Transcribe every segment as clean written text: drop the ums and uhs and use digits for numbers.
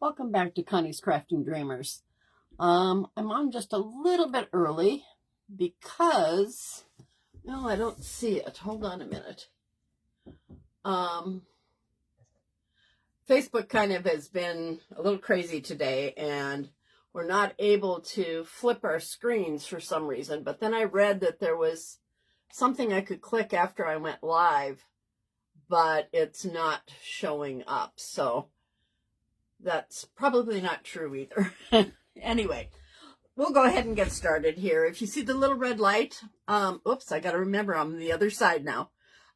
Welcome back to Connie's Crafting Dreamers. I'm on just a little bit early because, no, I don't see it. Hold on a minute. Facebook kind of has been a little crazy today, and we're not able to flip our screens for some reason. But then I read that there was something I could click after I went live, but it's not showing up. So that's probably not true either. Anyway, we'll go ahead and get started here. If you see the little red light, oops, I got to remember I'm on the other side now.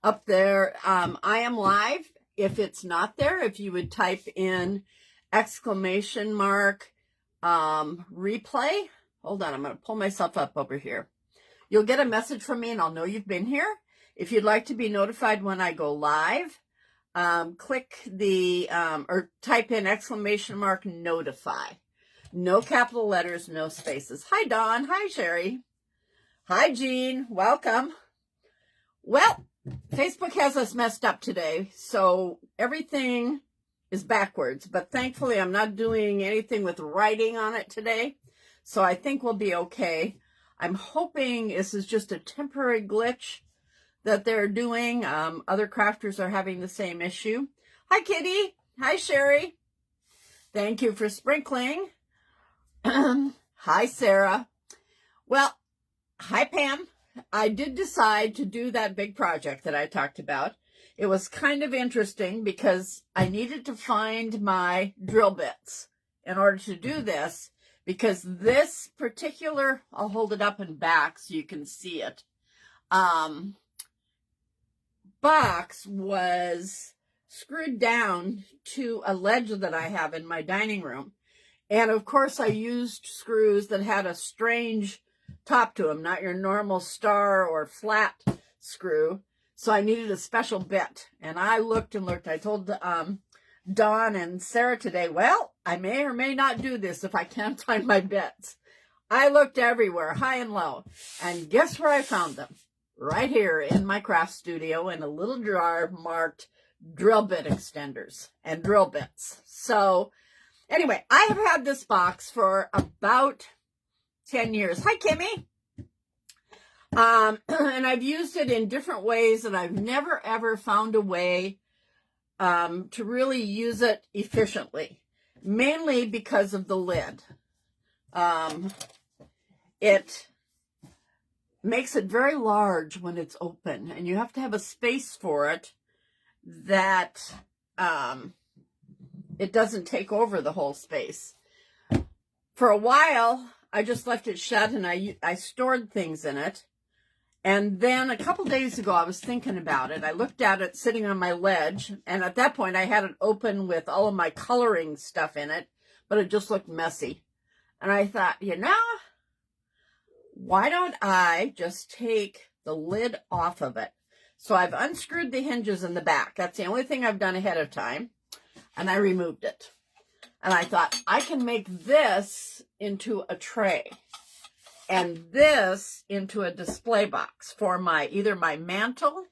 Up there, I am live. If it's not there, if you would type in ! replay. Hold on, I'm going to pull myself up over here. You'll get a message from me and I'll know you've been here. If you'd like to be notified when I go live, click the, or type in ! notify. No capital letters, no spaces. Hi, Dawn. Hi, Sherry. Hi, Jean. Welcome. Well, Facebook has us messed up today, so everything is backwards. But thankfully, I'm not doing anything with writing on it today, so I think we'll be okay. I'm hoping this is just a temporary glitch that they're doing. Other crafters are having the same issue. Hi, Kitty. Hi, Sherry. Thank you for sprinkling. Hi, Sarah. Well, hi, Pam. I did decide to do that big project that I talked about. It was kind of interesting because I needed to find my drill bits in order to do this, because this particular, I'll hold it up and back so you can see it, box was screwed down to a ledge that I have in my dining room. And of course I used screws that had a strange top to them, not your normal star or flat screw. So I needed a special bit. And I looked and looked. I told Dawn and Sarah today, well, I may or may not do this if I can't find my bits. I looked everywhere, high and low. And guess where I found them? Right here in my craft studio in a little jar marked drill bit extenders and drill bits. So anyway, I have had this box for about 10 years. Hi, Kimmy. And I've used it in different ways, and I've never, ever found a way to really use it efficiently, mainly because of the lid. It makes it very large when it's open, and you have to have a space for it that it doesn't take over the whole space. For a while, I just left it shut, and I stored things in it. And then a couple days ago, I was thinking about it. I looked at it sitting on my ledge, and at that point, I had it open with all of my coloring stuff in it, but it just looked messy. And I thought, you know, why don't I just take the lid off of it? So I've unscrewed the hinges in the back. That's the only thing I've done ahead of time. And I removed it. And I thought, I can make this into a tray and this into a display box for either my mantle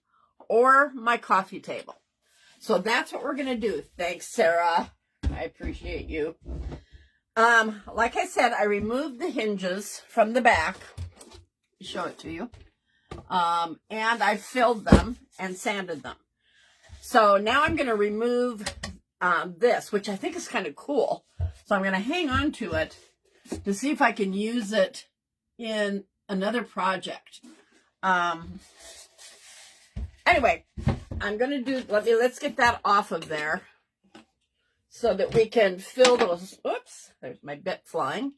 or my coffee table. So that's what we're going to do. Thanks, Sarah. I appreciate you. Like I said, I removed the hinges from the back. Show it to you. And I filled them and sanded them. So now I'm going to remove this, which I think is kind of cool. So I'm going to hang on to it to see if I can use it in another project. Anyway, I'm going to do, let's get that off of there so that we can fill those, oops, there's my bit flying.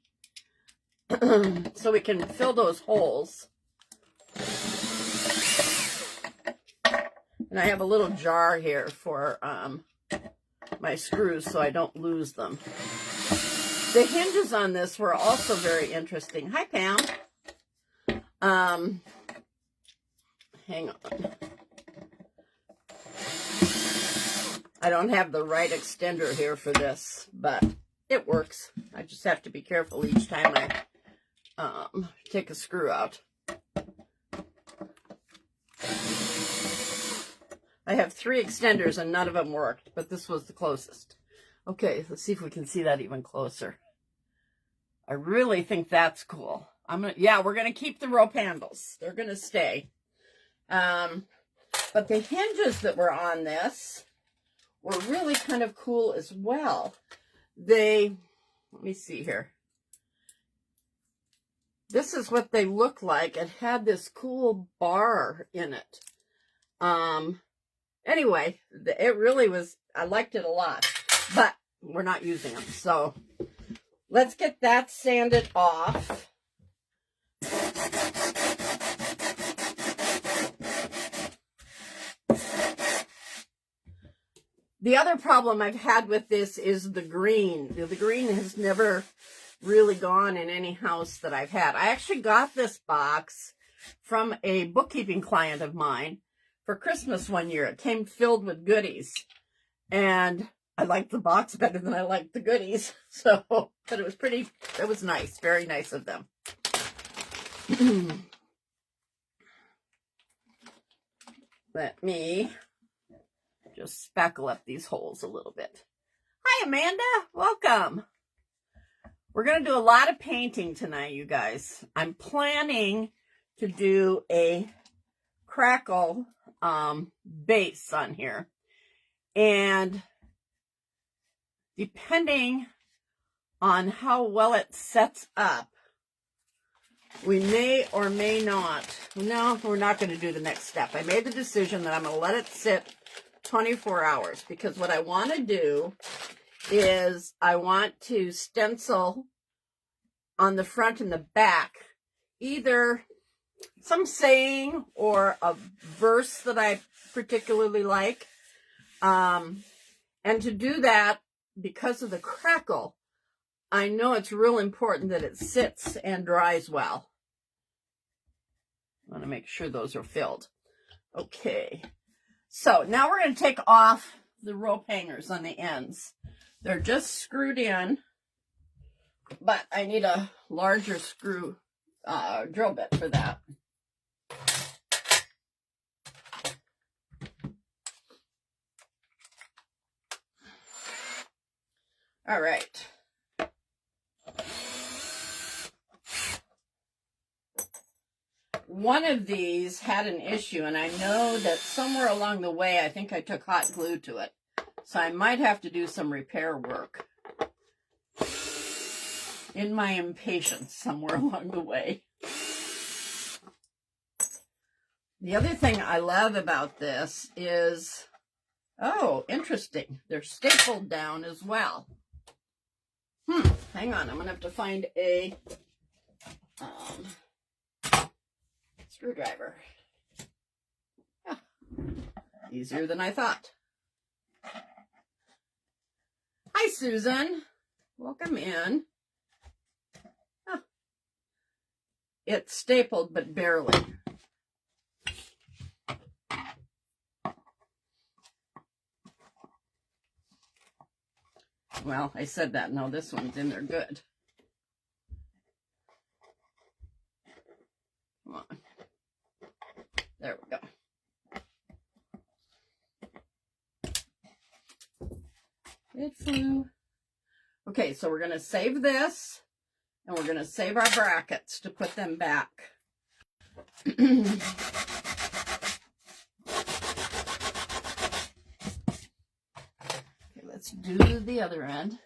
So we can fill those holes. And I have a little jar here for my screws so I don't lose them. The hinges on this were also very interesting. Hi, Pam. Hang on. I don't have the right extender here for this, but it works. I just have to be careful each time I take a screw out. I have 3 extenders and none of them worked, but this was the closest. Okay, let's see if we can see that even closer. I really think that's cool. We're gonna keep the rope handles. They're gonna stay. But the hinges that were on this were really kind of cool as well. Let me see here. This is what they look like. It had this cool bar in it. Anyway, it really was, I liked it a lot, but we're not using them. So let's get that sanded off. The other problem I've had with this is the green. The green has never really gone in any house that I've had. I actually got this box from a bookkeeping client of mine for Christmas one year. It came filled with goodies, and I liked the box better than I liked the goodies. So, but it was nice, very nice of them. Let me just spackle up these holes a little bit. Hi, Amanda. Welcome. We're going to do a lot of painting tonight, you guys. I'm planning to do a crackle base on here. And depending on how well it sets up, we may or may not. No, we're not going to do the next step. I made the decision that I'm going to let it sit 24 hours because what I want to do is I want to stencil on the front and the back either some saying or a verse that I particularly like. And to do that, because of the crackle, I know it's real important that it sits and dries well. I want to make sure those are filled. Okay. So now we're going to take off the rope hangers on the ends. They're just screwed in, but I need a larger screw drill bit for that. All right. One of these had an issue, and I know that somewhere along the way, I think I took hot glue to it. So I might have to do some repair work in my impatience somewhere along the way. The other thing I love about this is, oh, interesting. They're stapled down as well. Hang on. I'm going to have to find a screwdriver. Ah, easier than I thought. Hi, Susan. Welcome in. Ah, it's stapled, but barely. Well, I said that. No, this one's in there good. Come on. There we go. It flew. Okay, so we're going to save this, and we're going to save our brackets to put them back. Okay, let's do the other end.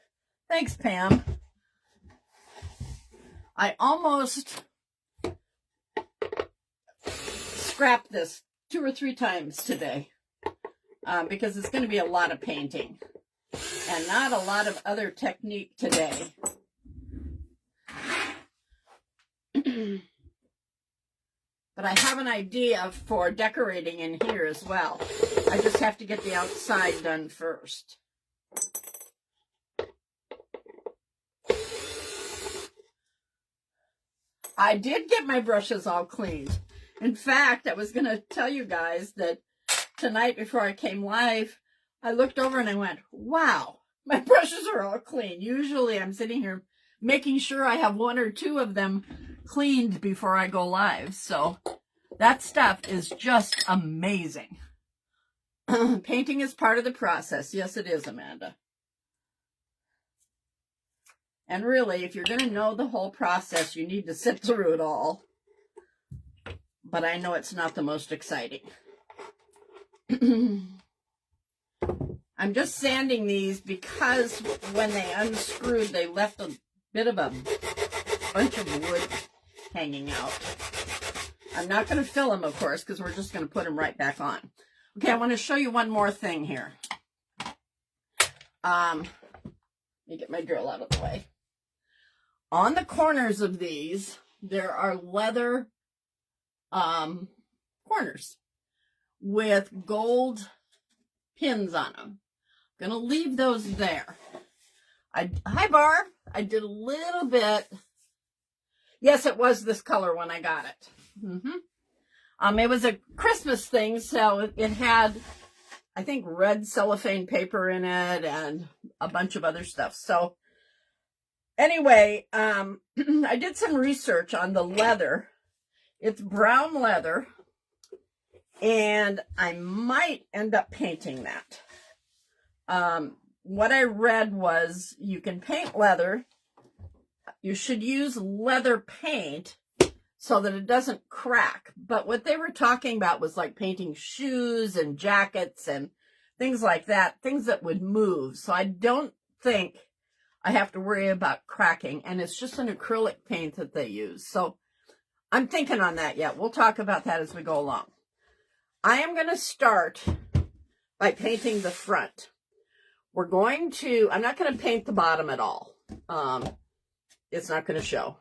Thanks, Pam. I almost scrapped this 2 or 3 times today because it's going to be a lot of painting and not a lot of other technique today. But I have an idea for decorating in here as well. I just have to get the outside done first. I did get my brushes all cleaned. In fact, I was going to tell you guys that tonight before I came live, I looked over and I went, wow, my brushes are all clean. Usually I'm sitting here making sure I have 1 or 2 of them cleaned before I go live. So that stuff is just amazing. Painting is part of the process. Yes, it is, Amanda. And really, if you're going to know the whole process, you need to sit through it all. But I know it's not the most exciting. I'm just sanding these because when they unscrewed, they left a bit of a bunch of wood hanging out. I'm not going to fill them, of course, because we're just going to put them right back on. Okay, I want to show you one more thing here. Let me get my drill out of the way. On the corners of these, there are leather corners with gold pins on them. I'm going to leave those there. Hi, Barb. I did a little bit. Yes, it was this color when I got it. It was a Christmas thing, so it had, I think, red cellophane paper in it and a bunch of other stuff. So anyway, I did some research on the leather. It's brown leather, and I might end up painting that. What I read was you can paint leather. You should use leather paint so that it doesn't crack. But what they were talking about was like painting shoes and jackets and things like that, things that would move. So I don't think I have to worry about cracking. And it's just an acrylic paint that they use. So I'm thinking on that yet. We'll talk about that as we go along. I am going to start by painting the front. I'm not going to paint the bottom at all. It's not going to show.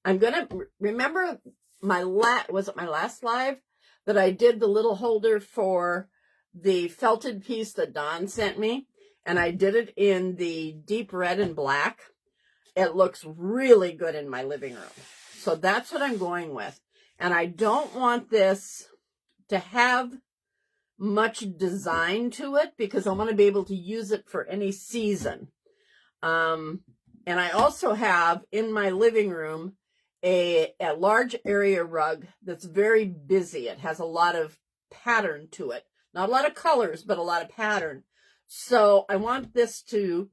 I'm going to remember was it my last live that I did the little holder for the felted piece that Dawn sent me, and I did it in the deep red and black. It looks really good in my living room. So that's what I'm going with. And I don't want this to have much design to it because I want to be able to use it for any season. And I also have in my living room a large area rug that's very busy. It has a lot of pattern to it. Not a lot of colors, but a lot of pattern. So I want this to,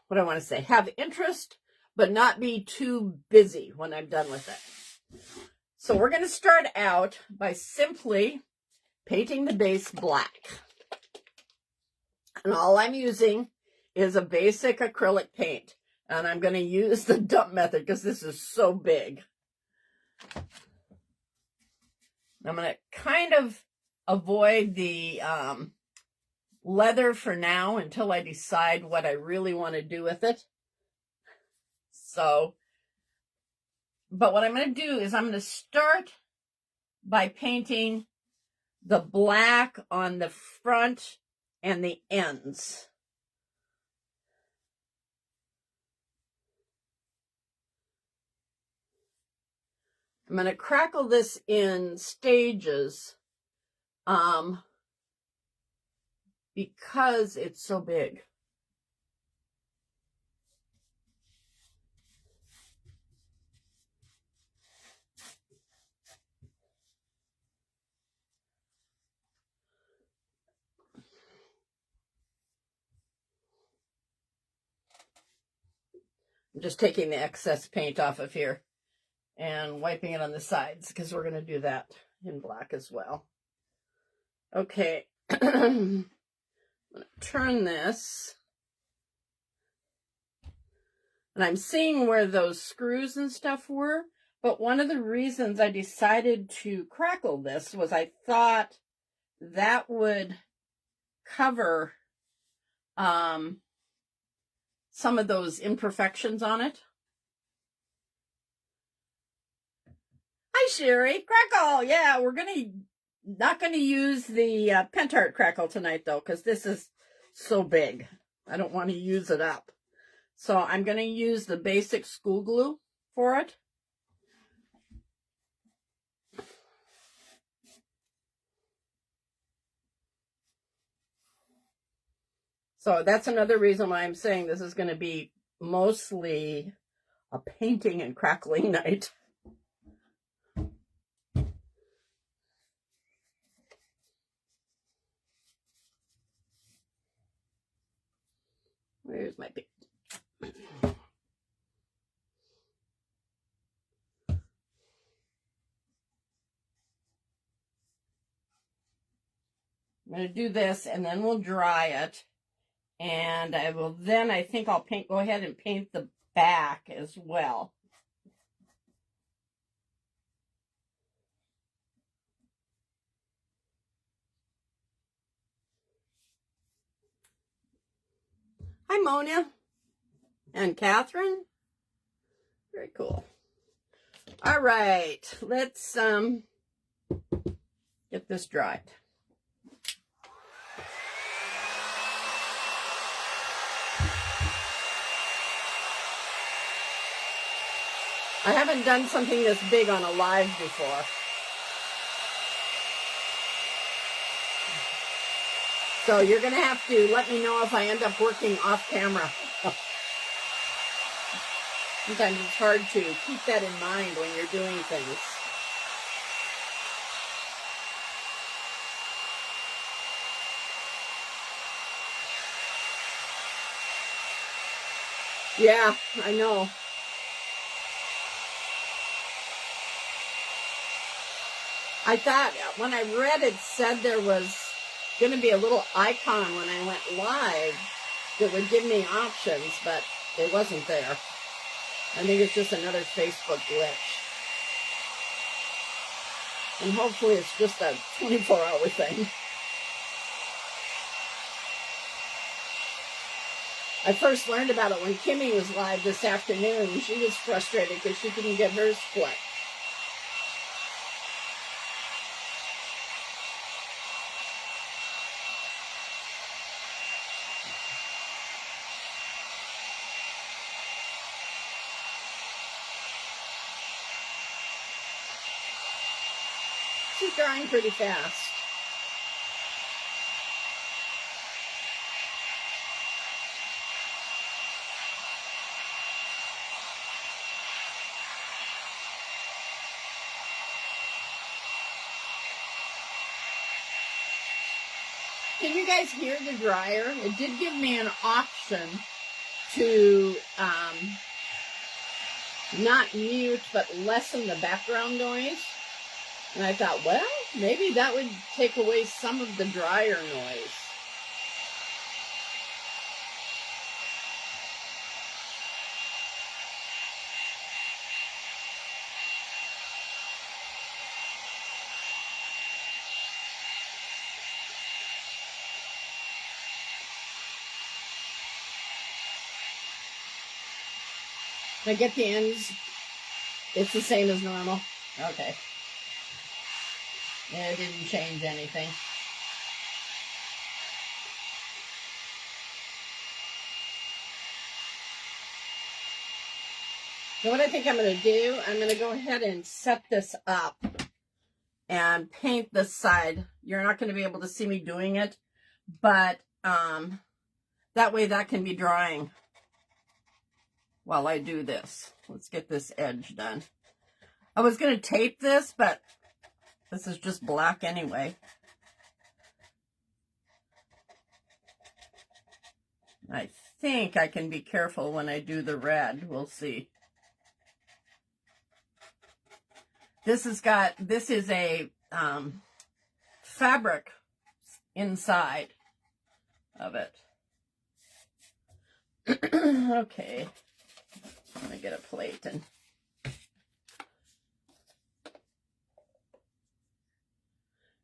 what I want to say, have interest, but not be too busy when I'm done with it. So we're going to start out by simply painting the base black. And all I'm using is a basic acrylic paint. And I'm going to use the dump method because this is so big. I'm going to kind of avoid the leather for now until I decide what I really want to do with it. So, but what I'm going to do is I'm going to start by painting the black on the front and the ends. I'm going to crackle this in stages because it's so big. I'm just taking the excess paint off of here and wiping it on the sides because we're going to do that in black as well. Okay, I'm going to turn this. And I'm seeing where those screws and stuff were. But one of the reasons I decided to crackle this was I thought that would cover some of those imperfections on it. Hi, Sherry. Crackle. Yeah, we're not going to use the Pentart crackle tonight, though, because this is so big. I don't want to use it up. So I'm going to use the basic school glue for it. So that's another reason why I'm saying this is going to be mostly a painting and crackling night. Where's my paint? I'm going to do this, and then we'll dry it. And I will then, I think I'll go ahead and paint the back as well. Hi, Mona and Catherine. Very cool. All right, let's get this dried. I haven't done something this big on a live before. So you're going to have to let me know if I end up working off camera. Sometimes it's hard to keep that in mind when you're doing things. Yeah, I know. I thought when I read it said there was going to be a little icon when I went live that would give me options, but it wasn't there. I think it's just another Facebook glitch. And hopefully it's just a 24-hour thing. I first learned about it when Kimmy was live this afternoon. She was frustrated because she couldn't get hers split. She's drying pretty fast. Can you guys hear the dryer? It did give me an option to not mute, but lessen the background noise. And I thought, well, maybe that would take away some of the dryer noise. Did I get the ends? It's the same as normal. Okay. Yeah, it didn't change anything. So what I think I'm going to do, I'm going to go ahead and set this up and paint this side. You're not going to be able to see me doing it, but that way that can be drying while I do this. Let's get this edge done. I was going to tape this, but this is just black anyway. I think I can be careful when I do the red. We'll see. This is a fabric inside of it. Okay. I'm going to get a plate and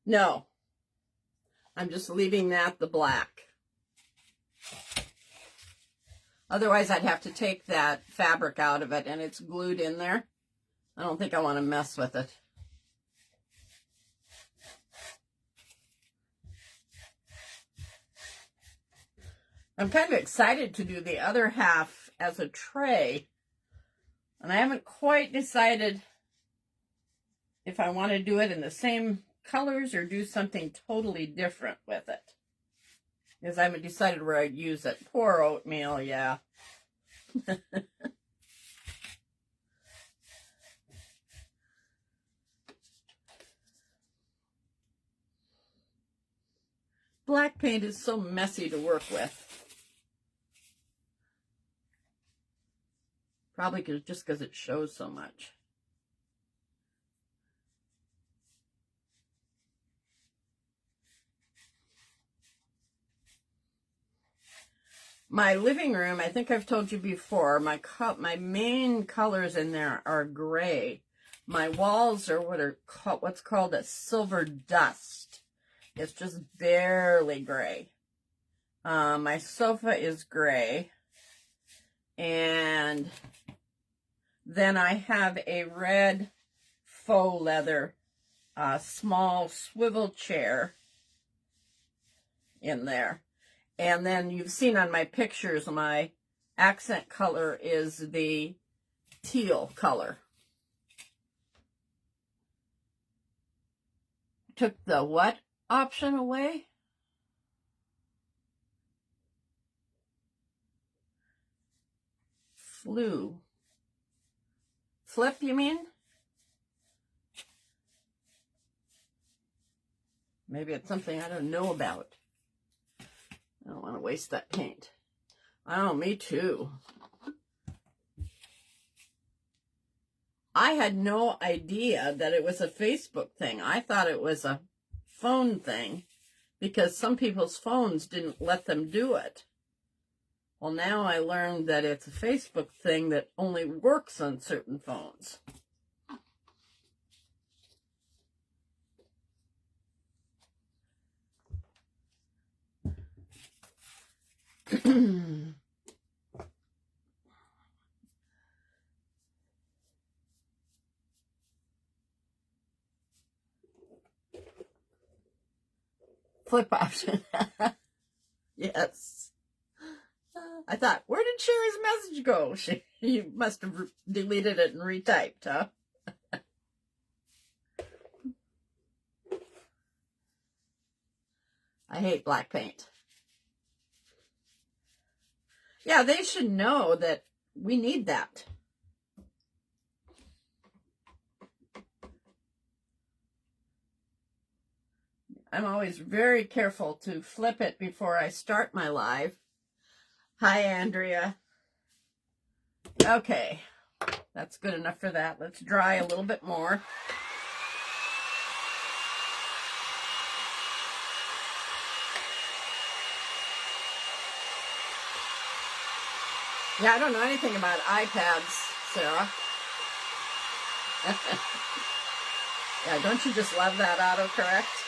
no, I'm just leaving that the black. Otherwise, I'd have to take that fabric out of it, and it's glued in there. I don't think I want to mess with it. I'm kind of excited to do the other half as a tray, and I haven't quite decided if I want to do it in the same colors or do something totally different with it. Because I haven't decided where I'd use it. Poor oatmeal, yeah. Black paint is so messy to work with. Probably just because it shows so much. My living room, I think I've told you before, my main colors in there are gray. My walls are what's called a silver dust. It's just barely gray. My sofa is gray. And then I have a red faux leather small swivel chair in there. And then you've seen on my pictures, my accent color is the teal color. Took the what option away? Flip, you mean? Maybe it's something I don't know about. I don't want to waste that paint. Oh, me too. I had no idea that it was a Facebook thing. I thought it was a phone thing because some people's phones didn't let them do it. Well, now I learned that it's a Facebook thing that only works on certain phones. Flip option. Yes. I thought, where did Sherry's message go? You must have deleted it and retyped, huh? I hate black paint. Yeah, they should know that we need that. I'm always very careful to flip it before I start my live. Hi, Andrea. Okay, that's good enough for that. Let's dry a little bit more. Yeah, I don't know anything about iPads, Sarah. Yeah, don't you just love that autocorrect?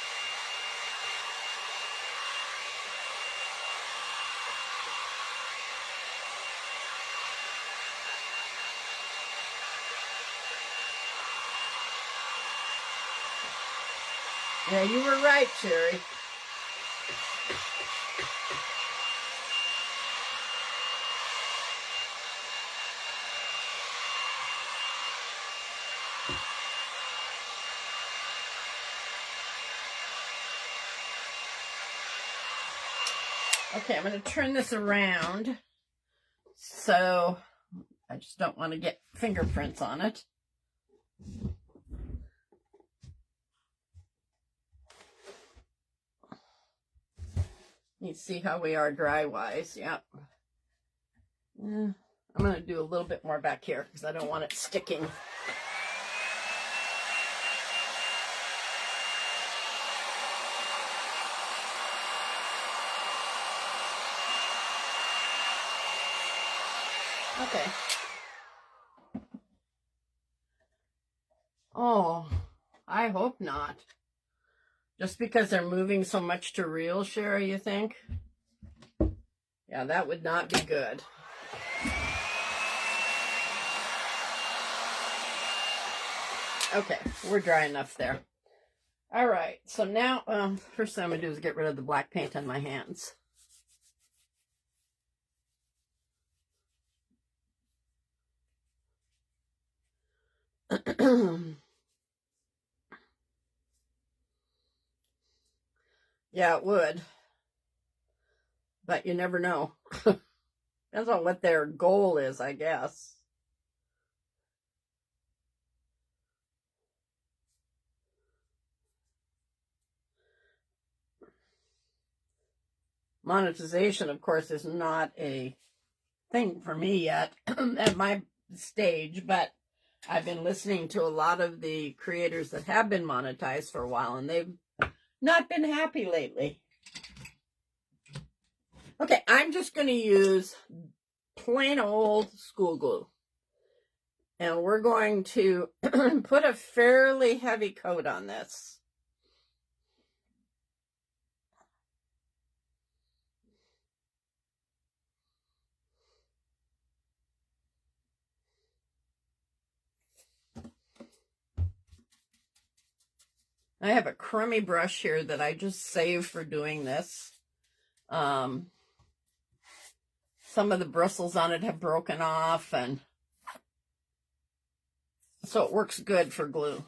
Yeah, you were right, Sherry. Okay, I'm going to turn this around. So I just don't want to get fingerprints on it. You see how we are dry-wise. Yep. I'm going to do a little bit more back here because I don't want it sticking. Okay. Oh, I hope not. Just because they're moving so much to real, Sherry, you think? Yeah, that would not be good. Okay, we're dry enough there. All right, so now, first thing I'm going to do is get rid of the black paint on my hands. Yeah, it would. But you never know. Depends on what their goal is, I guess. Monetization, of course, is not a thing for me yet. And my stage, but I've been listening to a lot of the creators that have been monetized for a while, and they've not been happy lately. Okay, I'm just going to use plain old school glue. And we're going to put a fairly heavy coat on this. I have a crummy brush here that I just saved for doing this. Some of the bristles on it have broken off, and so it works good for glue.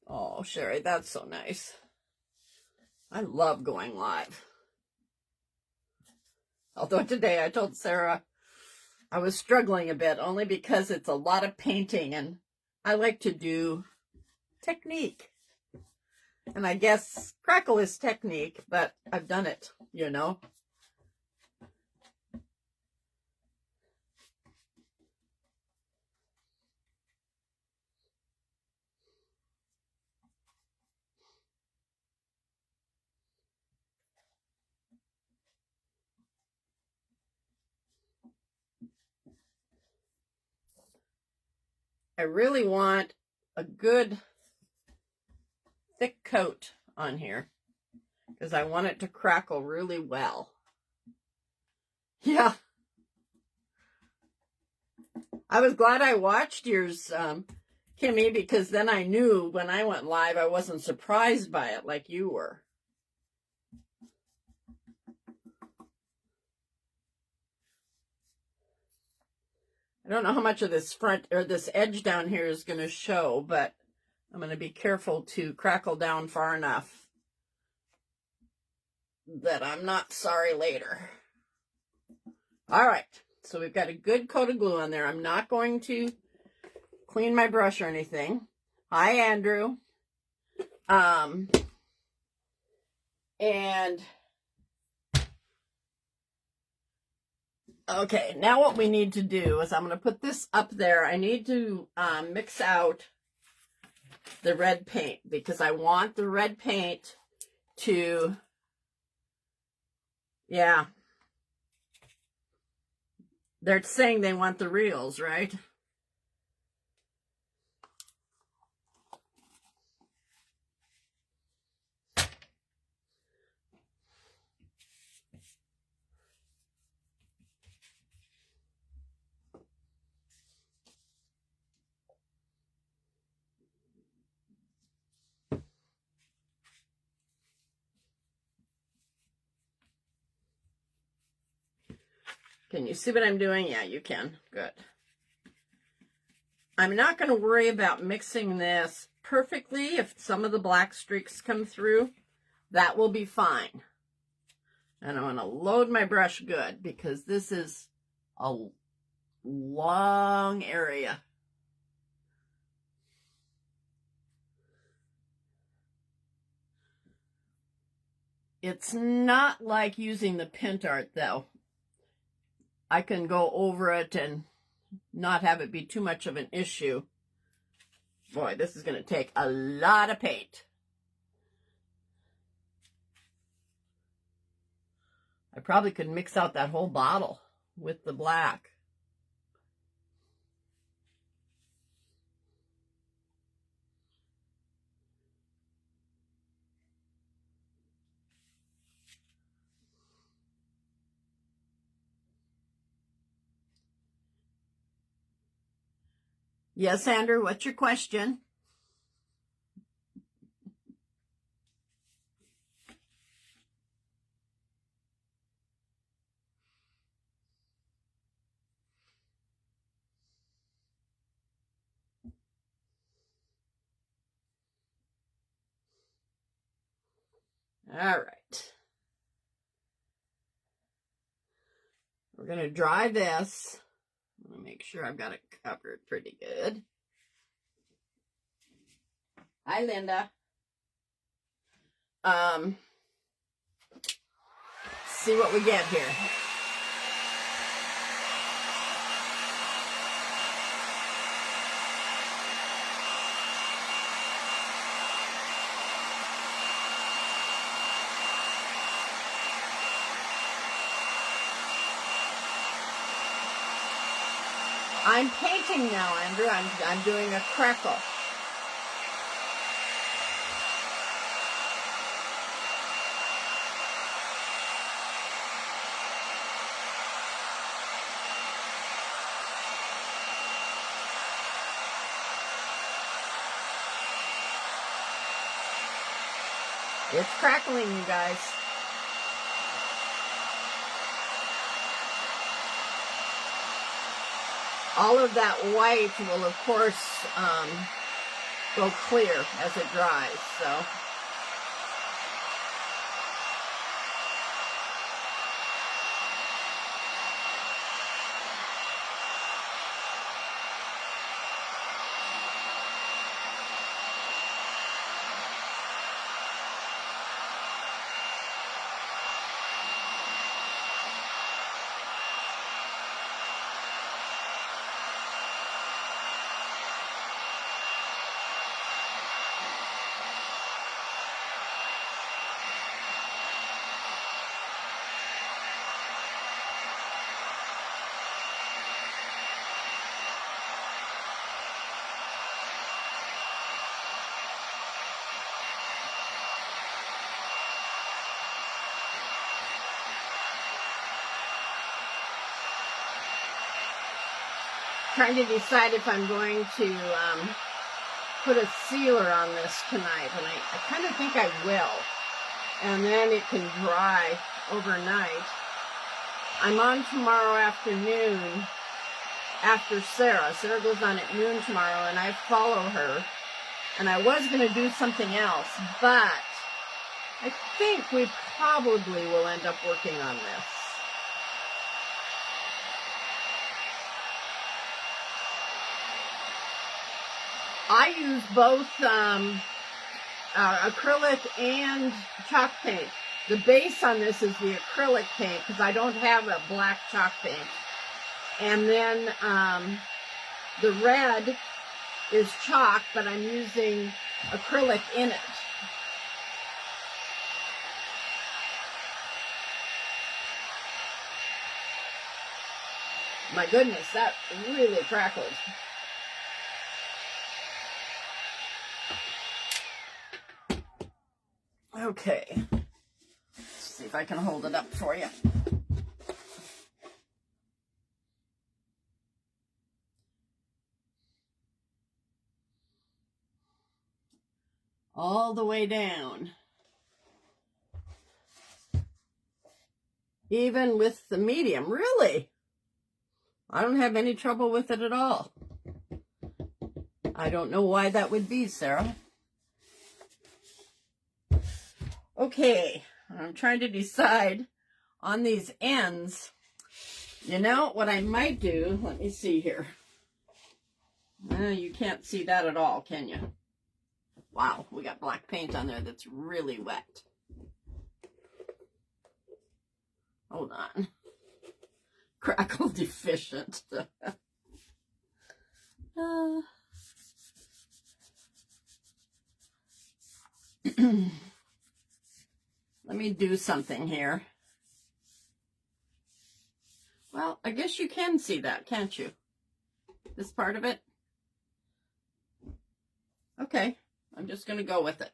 Oh, Sherry, that's so nice. I love going live. Although today I told Sarah I was struggling a bit, only because it's a lot of painting, and I like to do technique. And I guess crackle is technique, but I've done it, you know. I really want a good thick coat on here because I want it to crackle really well. Yeah. I was glad I watched yours, Kimmy, because then I knew when I went live I wasn't surprised by it like you were. I don't know how much of this front or this edge down here is going to show, but I'm going to be careful to crackle down far enough that I'm not sorry later. All right, so we've got a good coat of glue on there. I'm not going to clean my brush or anything. Hi, Andrew. And okay, now what we need to do is I'm going to put this up there. I need to mix out the red paint because I want the red paint to, yeah. They're saying they want the reels, right? Can you see what I'm doing? Yeah, you can. Good. I'm not going to worry about mixing this perfectly. If some of the black streaks come through, that will be fine. And I'm going to load my brush good because this is a long area. It's not like using the pint art though. I can go over it and not have it be too much of an issue. Boy, this is going to take a lot of paint. I probably could mix out that whole bottle with the black. Yes, Andrew, what's your question? All right. We're going to dry this. I'm going to make sure I've got it covered pretty good. Hi, Linda. See what we get here. I'm painting now, Andrew. I'm doing a crackle. It's crackling, you guys. All of that white will, of course, go clear as it dries, so. Trying to decide if I'm going to put a sealer on this tonight, and I kind of think I will, and then it can dry overnight. I'm on tomorrow afternoon after Sarah. Sarah goes on at noon tomorrow, and I follow her, and I was going to do something else, but I think we probably will end up working on this. I use both acrylic and chalk paint. The base on this is the acrylic paint because I don't have a black chalk paint. And then the red is chalk, but I'm using acrylic in it. My goodness, that really crackled. Okay, let's see if I can hold it up for you. All the way down. Even with the medium, really? I don't have any trouble with it at all. I don't know why that would be, Sarah. Okay, I'm trying to decide on these ends. You know, what I might do, let me see here. You can't see that at all, can you? Wow, we got black paint on there that's really wet. Hold on. Crackle deficient. Let me do something here. Well, I guess you can see that, can't you? This part of it? Okay, I'm just going to go with it.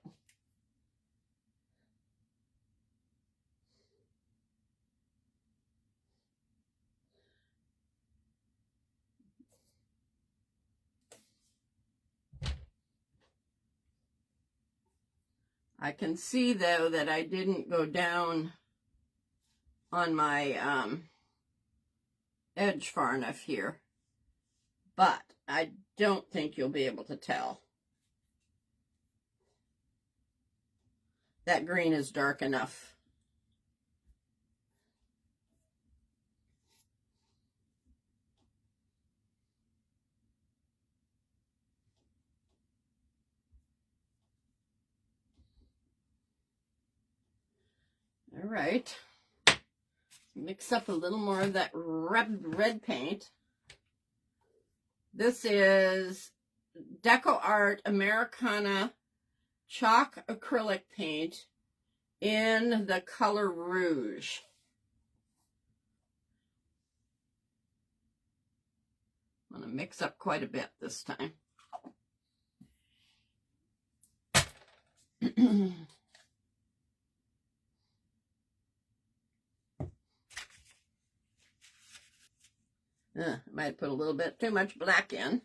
I can see, though, that I didn't go down on my edge far enough here, but I don't think you'll be able to tell. That green is dark enough. right. Mix up a little more of that red paint. This is Deco Art Americana chalk acrylic paint in the color Rouge. I'm going to mix up quite a bit this time. Might put a little bit too much black in.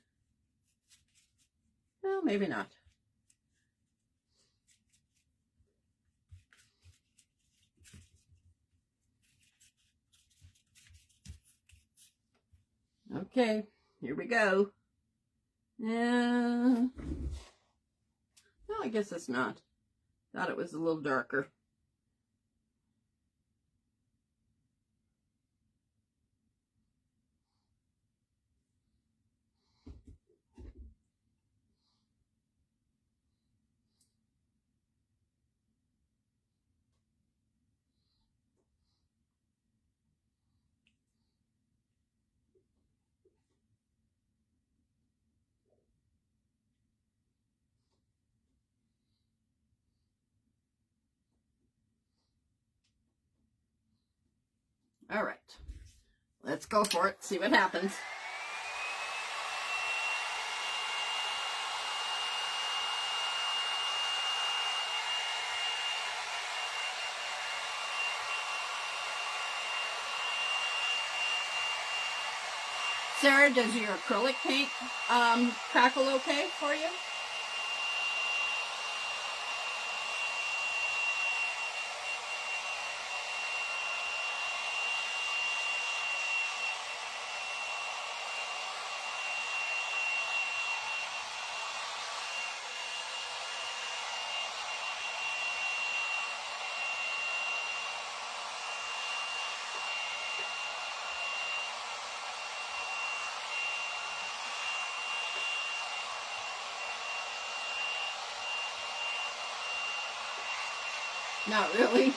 Well, maybe not. Okay, here we go. Yeah. No, I guess it's not. Thought it was a little darker. All right, let's go for it, see what happens. Sarah, does your acrylic paint crackle okay for you? Not really.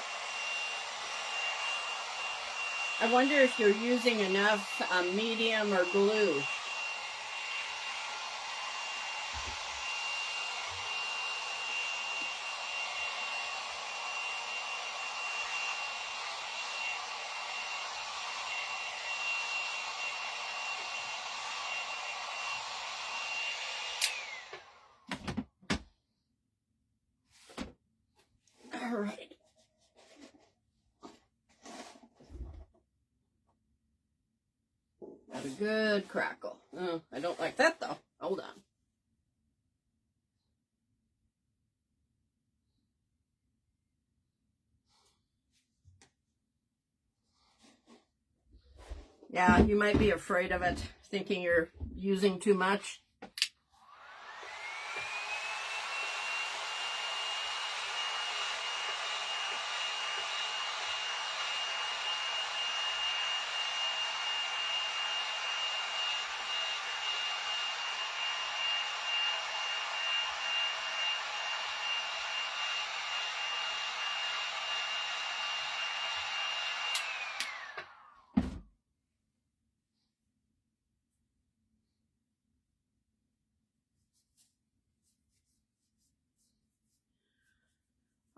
I wonder if you're using enough medium or glue. All right. Got a good crackle. Oh, I don't like that though. Hold on. Yeah, you might be afraid of it, thinking you're using too much.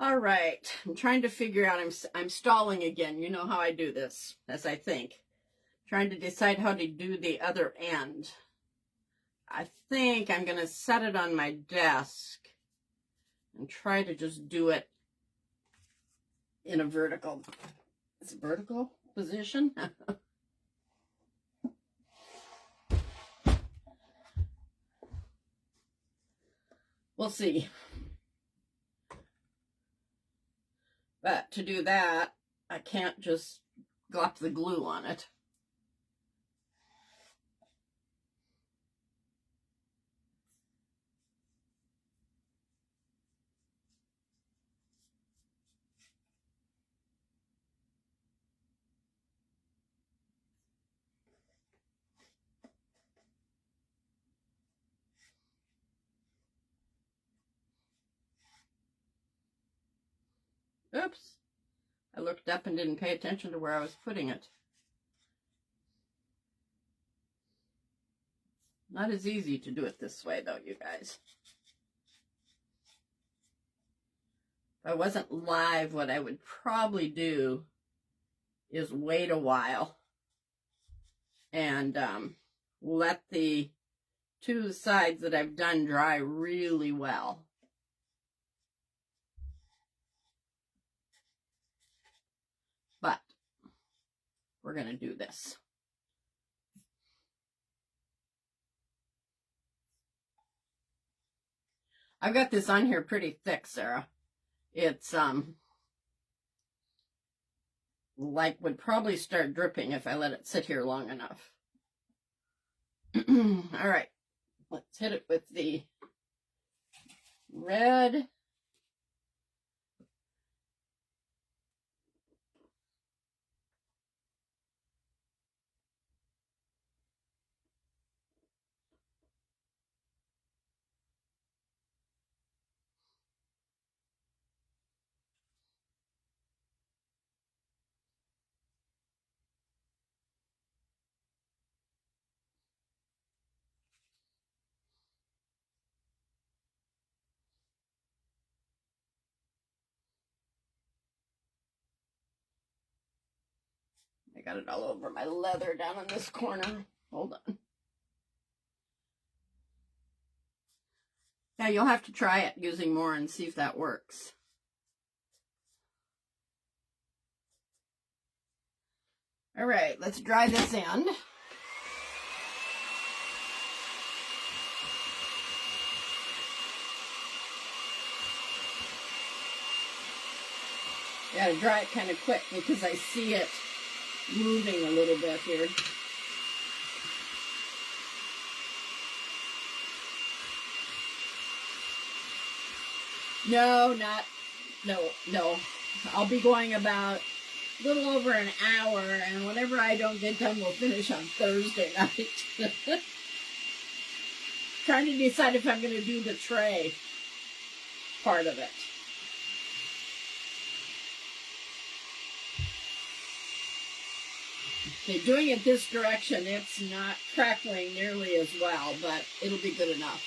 All right, I'm trying to figure out, I'm stalling again. You know how I do this, as I think. Trying to decide how to do the other end. I think I'm going to set it on my desk and try to just do it in a vertical position. We'll see. But to do that, I can't just glop the glue on it. Oops. I looked up and didn't pay attention to where I was putting it. Not as easy to do it this way, though, you guys. If I wasn't live, what I would probably do is wait a while and let the two sides that I've done dry really well. But we're going to do this. I've got this on here pretty thick, Sarah. It's like would probably start dripping if I let it sit here long enough. All right, let's hit it with the red. I got it all over my leather down in this corner. Hold on. Now you'll have to try it using more and see if that works. All right, let's dry this end. Gotta dry it kind of quick because I see it moving a little bit here. No. I'll be going about a little over an hour, and whenever I don't get done, we'll finish on Thursday night. Trying to decide if I'm going to do the tray part of it. Okay, doing it this direction, it's not crackling nearly as well, but it'll be good enough.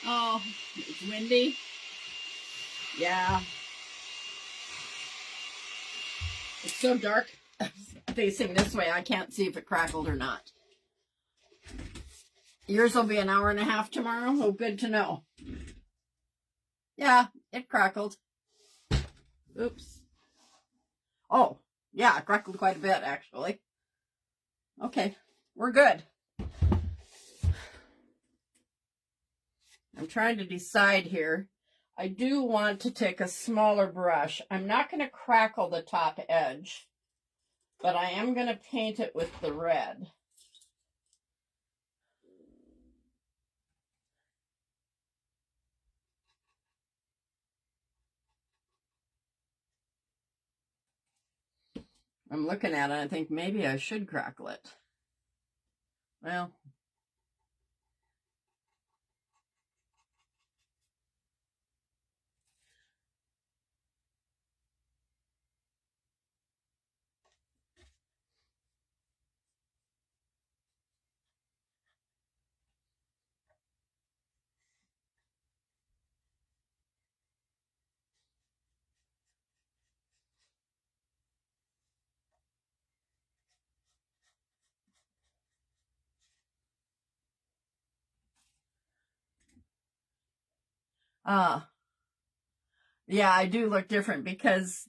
Oh, it's windy. Yeah. It's so dark facing this way, I can't see if it crackled or not. Yours will be an hour and a half tomorrow? Oh, good to know. Yeah, it crackled. Oops. Oh, yeah, it crackled quite a bit, actually. Okay, we're good. I'm trying to decide here. I do want to take a smaller brush. I'm not going to crackle the top edge, but I am going to paint it with the red. I'm looking at it and I think maybe I should crackle it. Well, yeah, I do look different because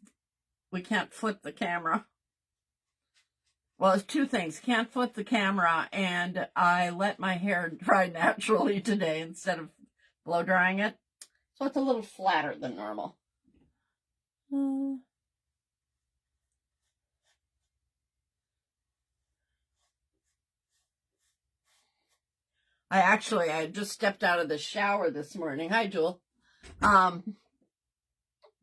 we can't flip the camera. Well, it's two things. Can't flip the camera, and I let my hair dry naturally today instead of blow drying it. So it's a little flatter than normal. I just stepped out of the shower this morning. Hi, Jewel.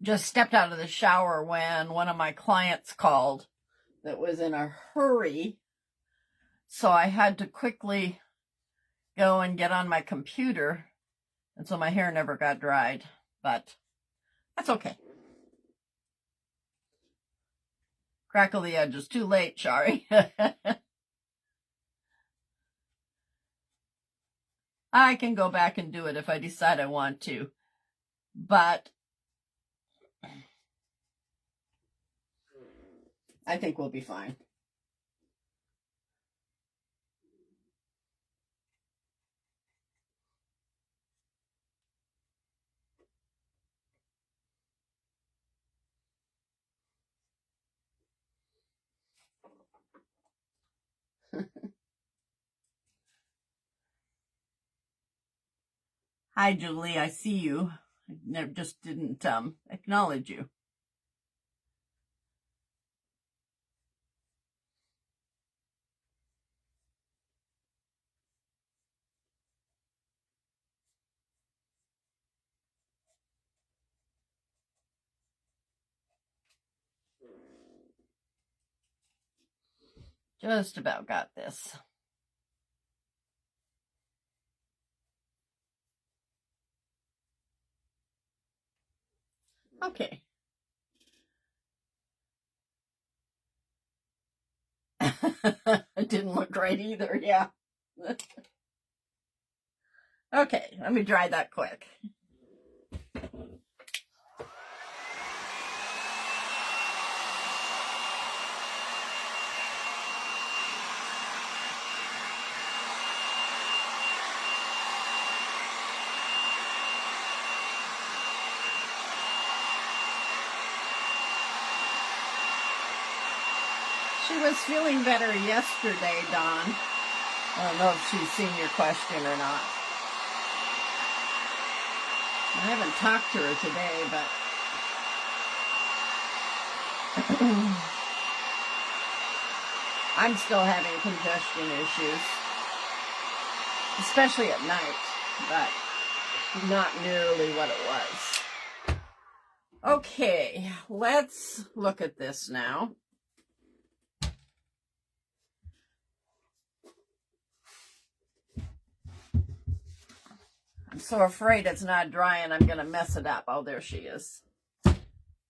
Just stepped out of the shower when one of my clients called that was in a hurry. So I had to quickly go and get on my computer. And so my hair never got dried, but that's okay. Crackle the edges. Too late, Shari. I can go back and do it if I decide I want to. But I think we'll be fine. Hi, Julie. I see you. I just didn't acknowledge you. Just about got this. Okay. It didn't look right either, yeah. Okay, let me dry that quick. She was feeling better yesterday, Dawn. I don't know if she's seen your question or not. I haven't talked to her today, but I'm still having congestion issues, especially at night, but not nearly what it was. Okay, let's look at this now. I'm so afraid it's not dry and I'm going to mess it up. Oh, there she is.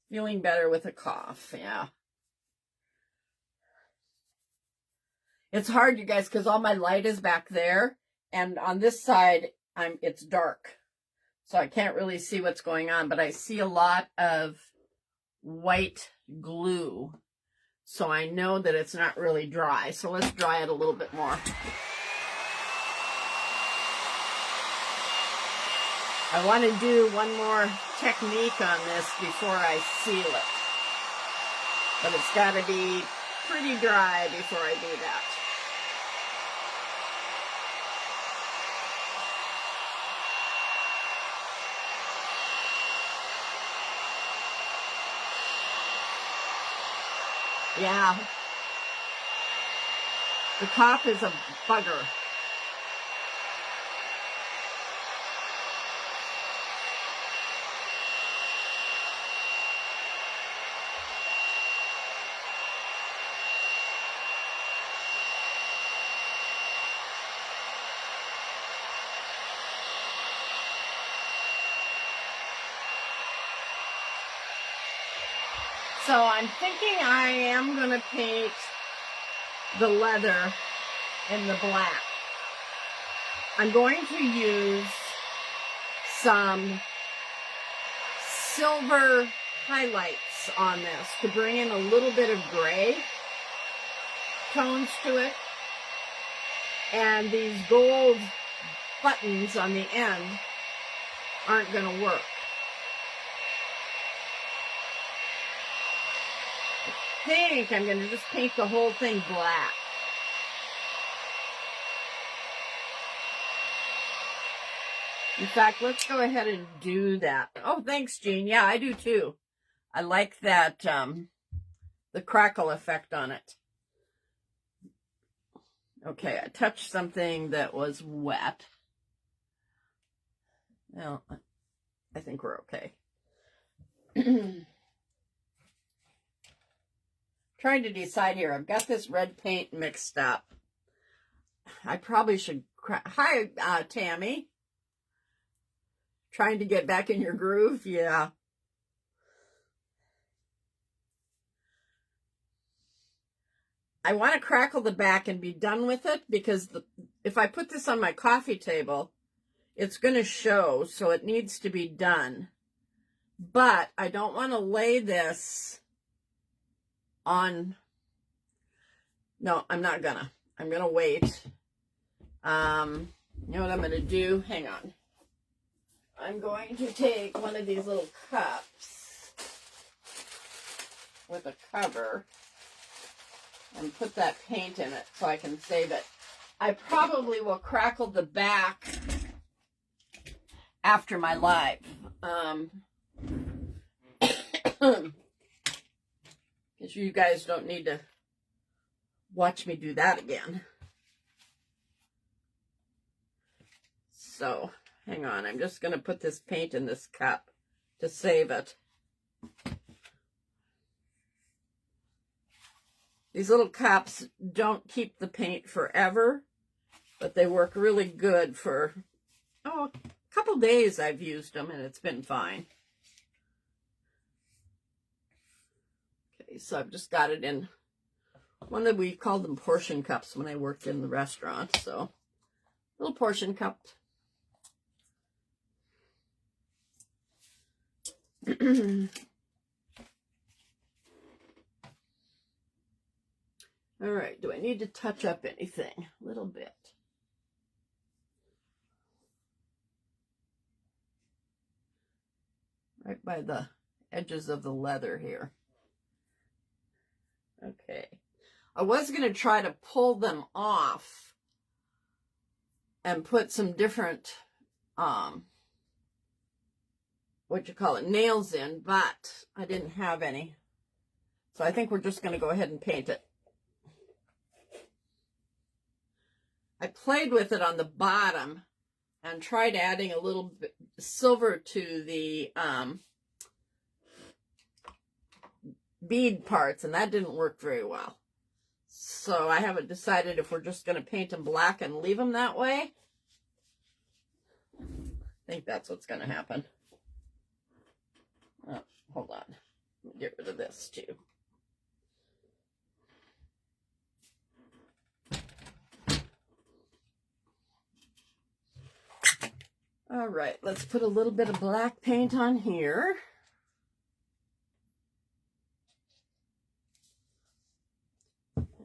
Feeling better with a cough, yeah. It's hard, you guys, because all my light is back there, and on this side, it's dark. So I can't really see what's going on, but I see a lot of white glue. So I know that it's not really dry. So let's dry it a little bit more. I want to do one more technique on this before I seal it. But it's got to be pretty dry before I do that. Yeah. The cough is a bugger. So I'm thinking I am going to paint the leather in the black. I'm going to use some silver highlights on this to bring in a little bit of gray tones to it. And these gold buttons on the end aren't going to work. I think I'm going to just paint the whole thing black. In fact, let's go ahead and do that. Oh, thanks, Jean. Yeah, I do too. I like that, the crackle effect on it. Okay, I touched something that was wet. Well, I think we're okay. Trying to decide here. I've got this red paint mixed up. I probably should... Hi, Tammy. Trying to get back in your groove? Yeah. I want to crackle the back and be done with it, because if I put this on my coffee table, it's going to show, so it needs to be done. But I don't want to lay this on... No, I'm not gonna. I'm gonna wait. You know what I'm gonna do? Hang on. I'm going to take one of these little cups with a cover and put that paint in it so I can save it. I probably will crackle the back after my live. Because you guys don't need to watch me do that again. So, hang on. I'm just going to put this paint in this cup to save it. These little cups don't keep the paint forever, but they work really good for, a couple days I've used them, and it's been fine. Okay, so I've just got it in one that we called them portion cups when I worked in the restaurant. So, little portion cup. All right, do I need to touch up anything? A little bit. Right by the edges of the leather here. Okay. I was going to try to pull them off and put some different, nails in, but I didn't have any. So I think we're just going to go ahead and paint it. I played with it on the bottom and tried adding a little bit silver to the bead parts, and that didn't work very well. So I haven't decided if we're just going to paint them black and leave them that way. I think that's what's going to happen. Oh, hold on. Let me get rid of this too. All right, let's put a little bit of black paint on here.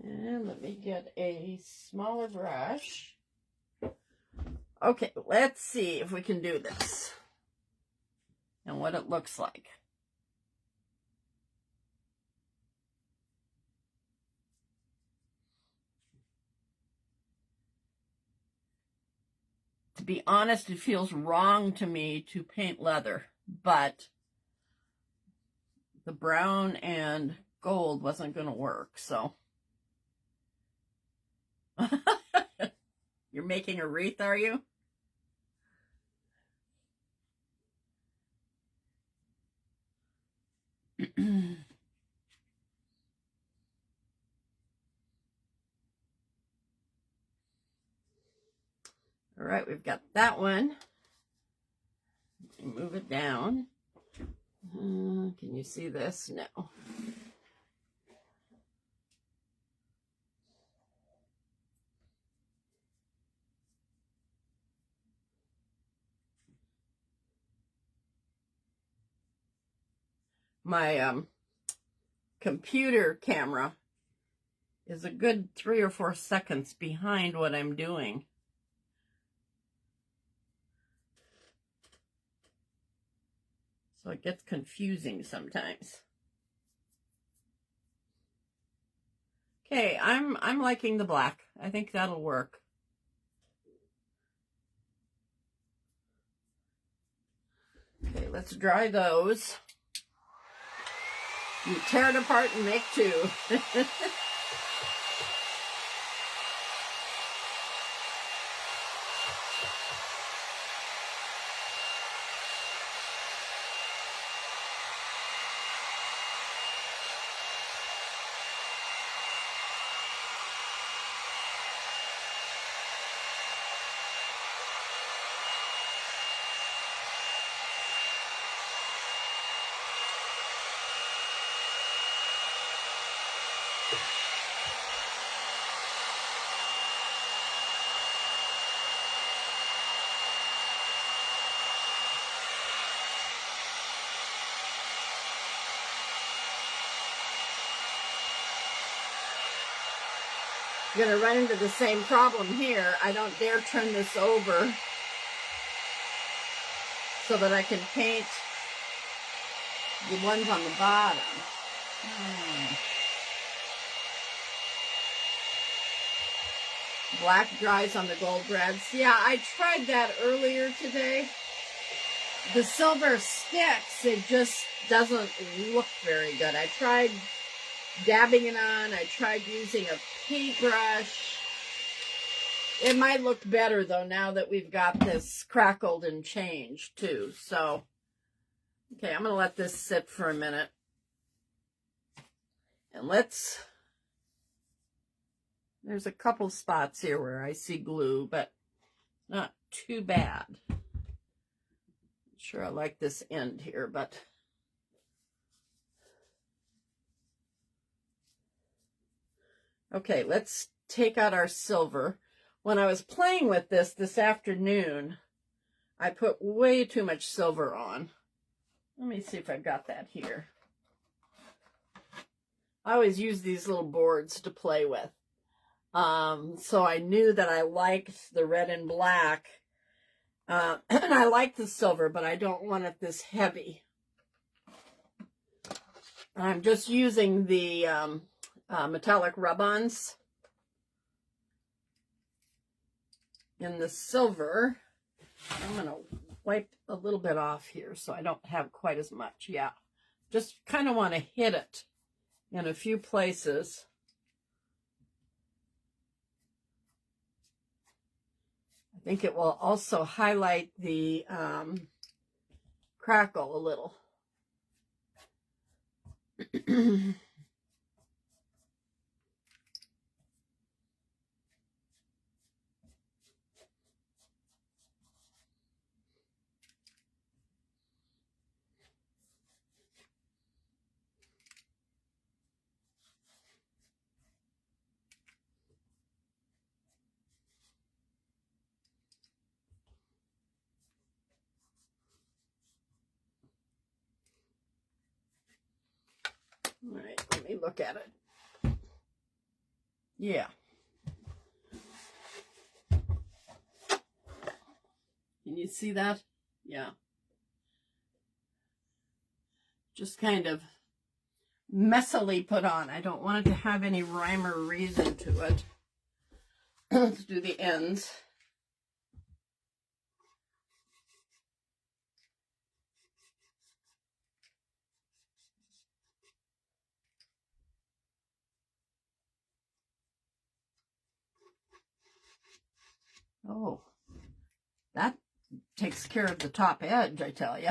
And let me get a smaller brush. Okay, let's see if we can do this and what it looks like. To be honest, it feels wrong to me to paint leather, but the brown and gold wasn't going to work, so. You're making a wreath, are you? All right, we've got that one. Move it down. Can you see this? No. My computer camera is a good 3 or 4 seconds behind what I'm doing. So it gets confusing sometimes. Okay, I'm liking the black. I think that'll work. Okay, let's dry those. You tear it apart and make two. I'm going to run into the same problem here. I don't dare turn this over so that I can paint the ones on the bottom. Black dries on the gold reds. Yeah, I tried that earlier today. The silver sticks, it just doesn't look very good. I tried dabbing it on. I tried using a paintbrush. It might look better, though, now that we've got this crackled and changed, too. So, okay, I'm going to let this sit for a minute. And there's a couple spots here where I see glue, but not too bad. Sure, I like this end here, but okay, let's take out our silver. When I was playing with this afternoon, I put way too much silver on. Let me see if I've got that here. I always use these little boards to play with. So I knew that I liked the red and black. And I like the silver, but I don't want it this heavy. I'm just using the metallic rub-ons in the silver. I'm going to wipe a little bit off here so I don't have quite as much. Yeah, just kind of want to hit it in a few places. I think it will also highlight the crackle a little. All right, let me look at it. Yeah. Can you see that? Yeah. Just kind of messily put on. I don't want it to have any rhyme or reason to it. Let's do the ends. Oh, that takes care of the top edge, I tell you.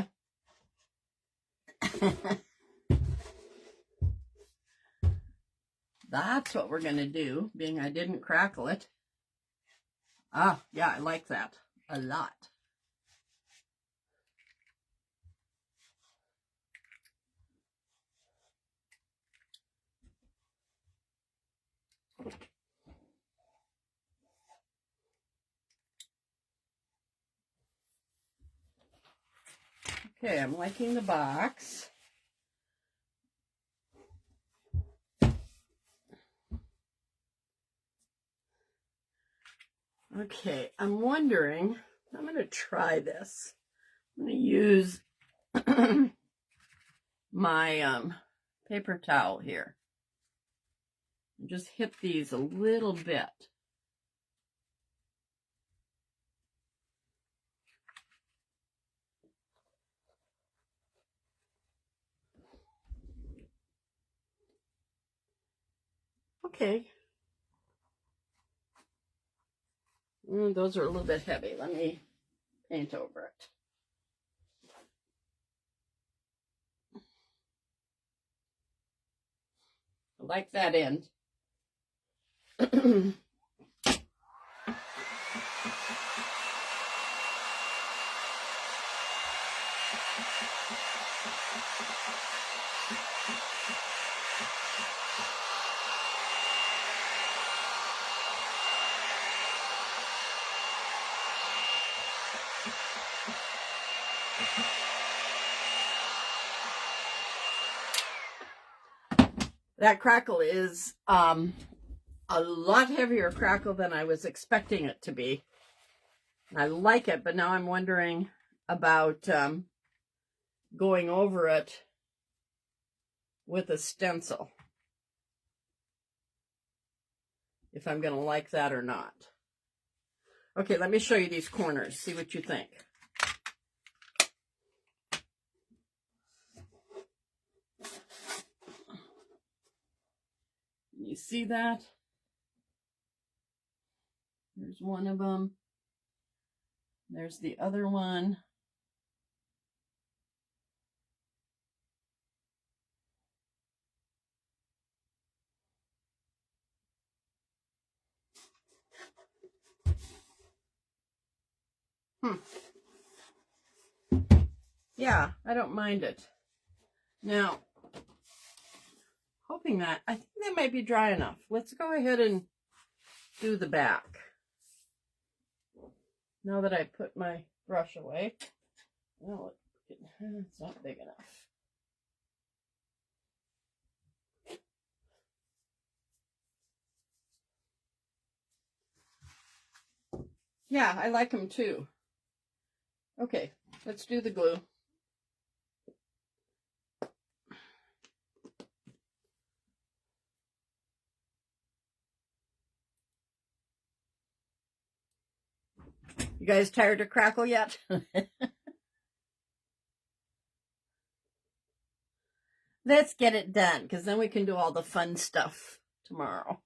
That's what we're going to do, being I didn't crackle it. Ah, yeah, I like that a lot. Okay, I'm liking the box. Okay, I'm wondering, I'm going to try this. I'm going to use my paper towel here. And just hit these a little bit. Okay. Those are a little bit heavy. Let me paint over it. I like that end. That crackle is a lot heavier crackle than I was expecting it to be. I like it, but now I'm wondering about going over it with a stencil. If I'm going to like that or not. Okay, let me show you these corners. See what you think. You see that? There's one of them. There's the other one. Yeah, I don't mind it. Now, hoping that, I think that might be dry enough. Let's go ahead and do the back. Now that I put my brush away. Well, it's not big enough. Yeah, I like them too. Okay, let's do the glue. You guys tired of crackle yet? Let's get it done, because then we can do all the fun stuff tomorrow.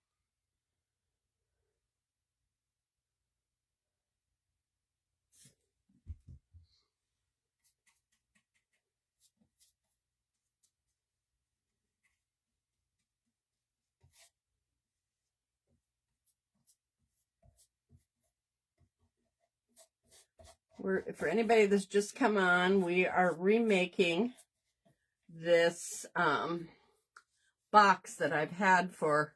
For anybody that's just come on, we are remaking this box that I've had for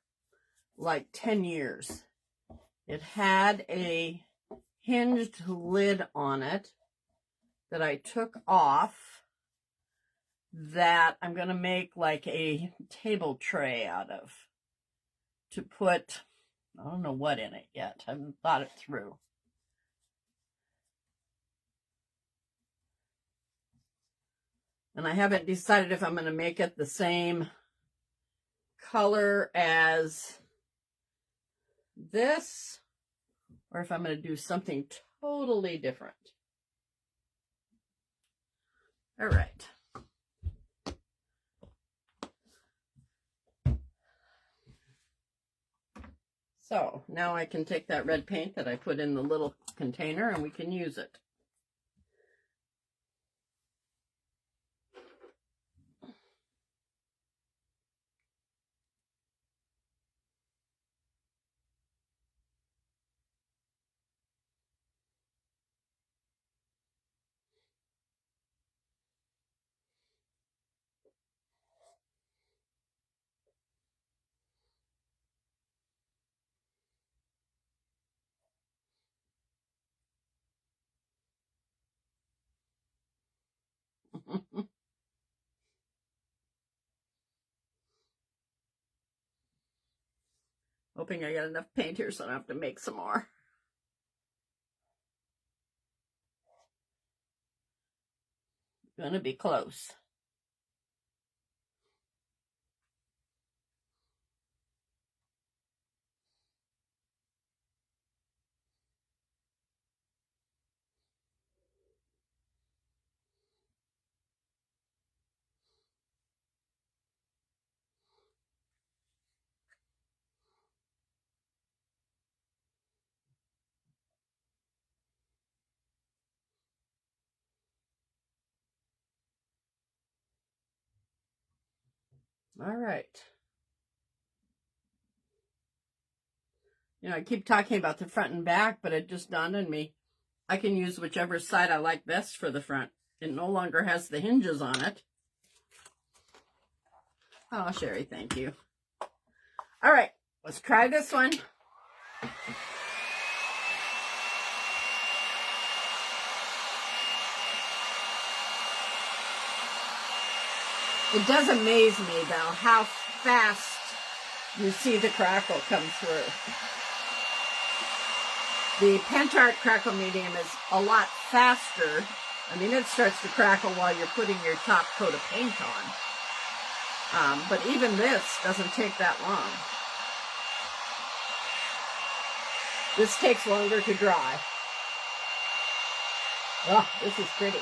like 10 years. It had a hinged lid on it that I took off that I'm going to make like a table tray out of to put, I don't know what in it yet. I haven't thought it through. And I haven't decided if I'm going to make it the same color as this or if I'm going to do something totally different. All right. So now I can take that red paint that I put in the little container and we can use it. Hoping I got enough paint here so I don't have to make some more. Gonna be close. All right. You know, I keep talking about the front and back, but it just dawned on me. I can use whichever side I like best for the front. It no longer has the hinges on it. Oh, Sherry, thank you. All right, let's try this one. It does amaze me, though, how fast You see the crackle come through. The Pentart crackle medium is a lot faster. I mean, it starts to crackle while you're putting your top coat of paint on. But even this doesn't take that long. This takes longer to dry. Oh, this is pretty.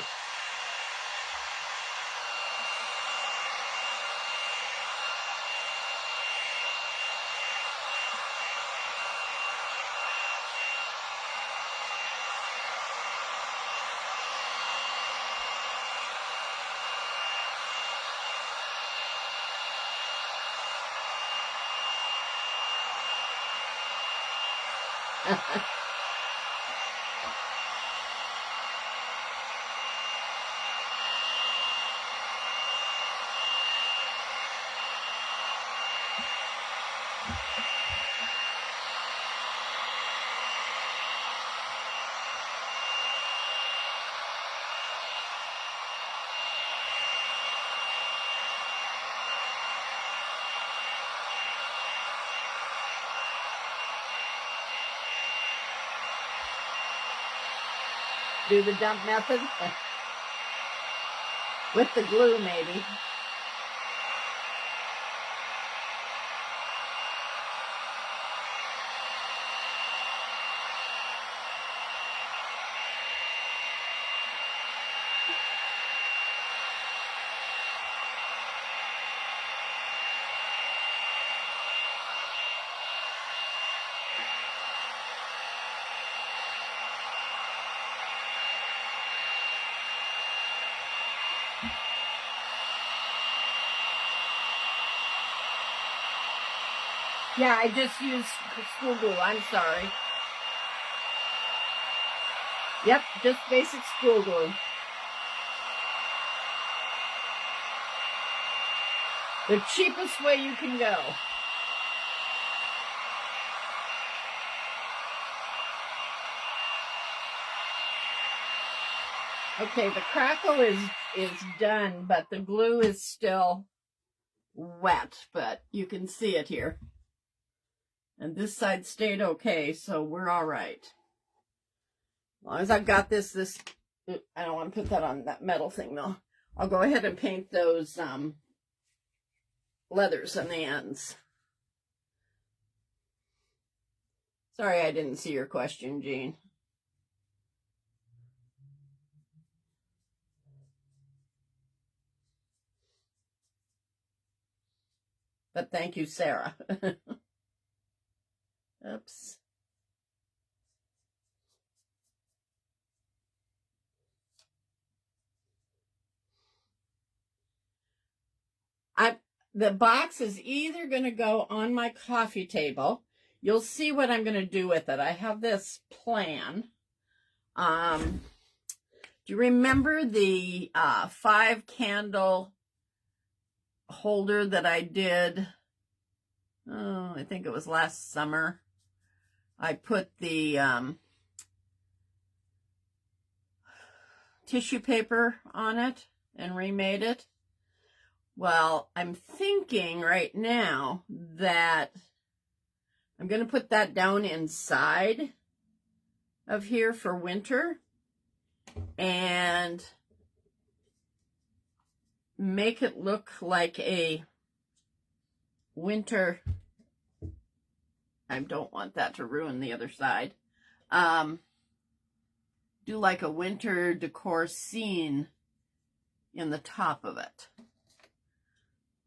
Do the dump method with the glue, maybe. Yeah, I just used school glue. I'm sorry. Yep, just basic school glue. The cheapest way you can go. Okay, the crackle is done, but the glue is still wet, but you can see it here. And this side stayed okay, so we're all right. As long as I've got this, I don't want to put that on that metal thing though. I'll go ahead and paint those leathers on the ends. Sorry I didn't see your question, Jean. But thank you, Sarah. Oops. The box is either going to go on my coffee table. You'll see what I'm going to do with it. I have this plan. Do you remember the 5 candle holder that I did? Oh, I think it was last summer. I put the tissue paper on it and remade it. Well, I'm thinking right now that I'm going to put that down inside of here for winter and make it look like a winter. I don't want that to ruin the other side. Do like a winter decor scene in the top of it.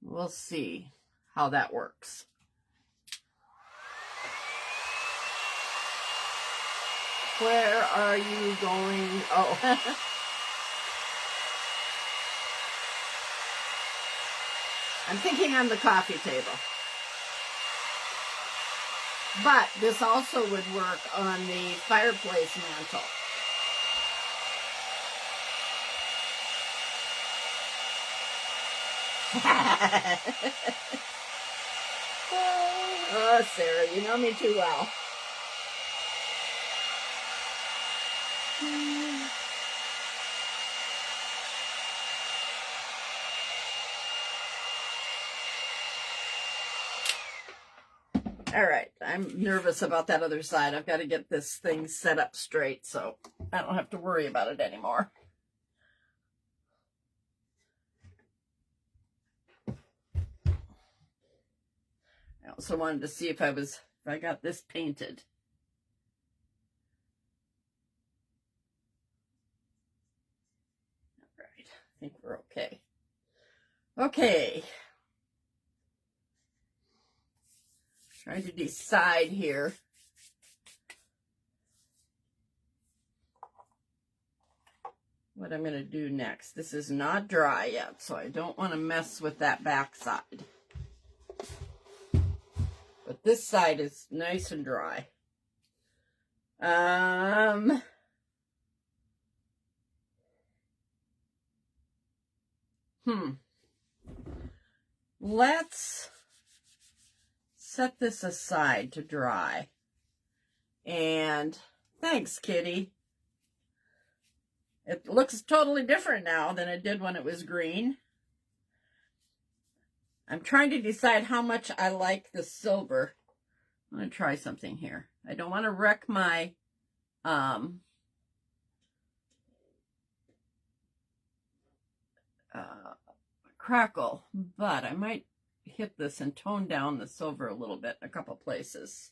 We'll see how that works. Where are you going? Oh. I'm thinking on the coffee table. But this also would work on the fireplace mantle. Oh, Sarah, you know me too well. All right, I'm nervous about that other side. I've got to get this thing set up straight so I don't have to worry about it anymore. I also wanted to see if I got this painted. All right, I think we're okay. Okay. Trying to decide here. What I'm going to do next. This is not dry yet, so I don't want to mess with that back side. But this side is nice and dry. Let's set this aside to dry. And thanks, kitty. It looks totally different now than it did when it was green. I'm trying to decide how much I like the silver. I'm going to try something here. I don't want to wreck my crackle, but I might hit this and tone down the silver a little bit in a couple places.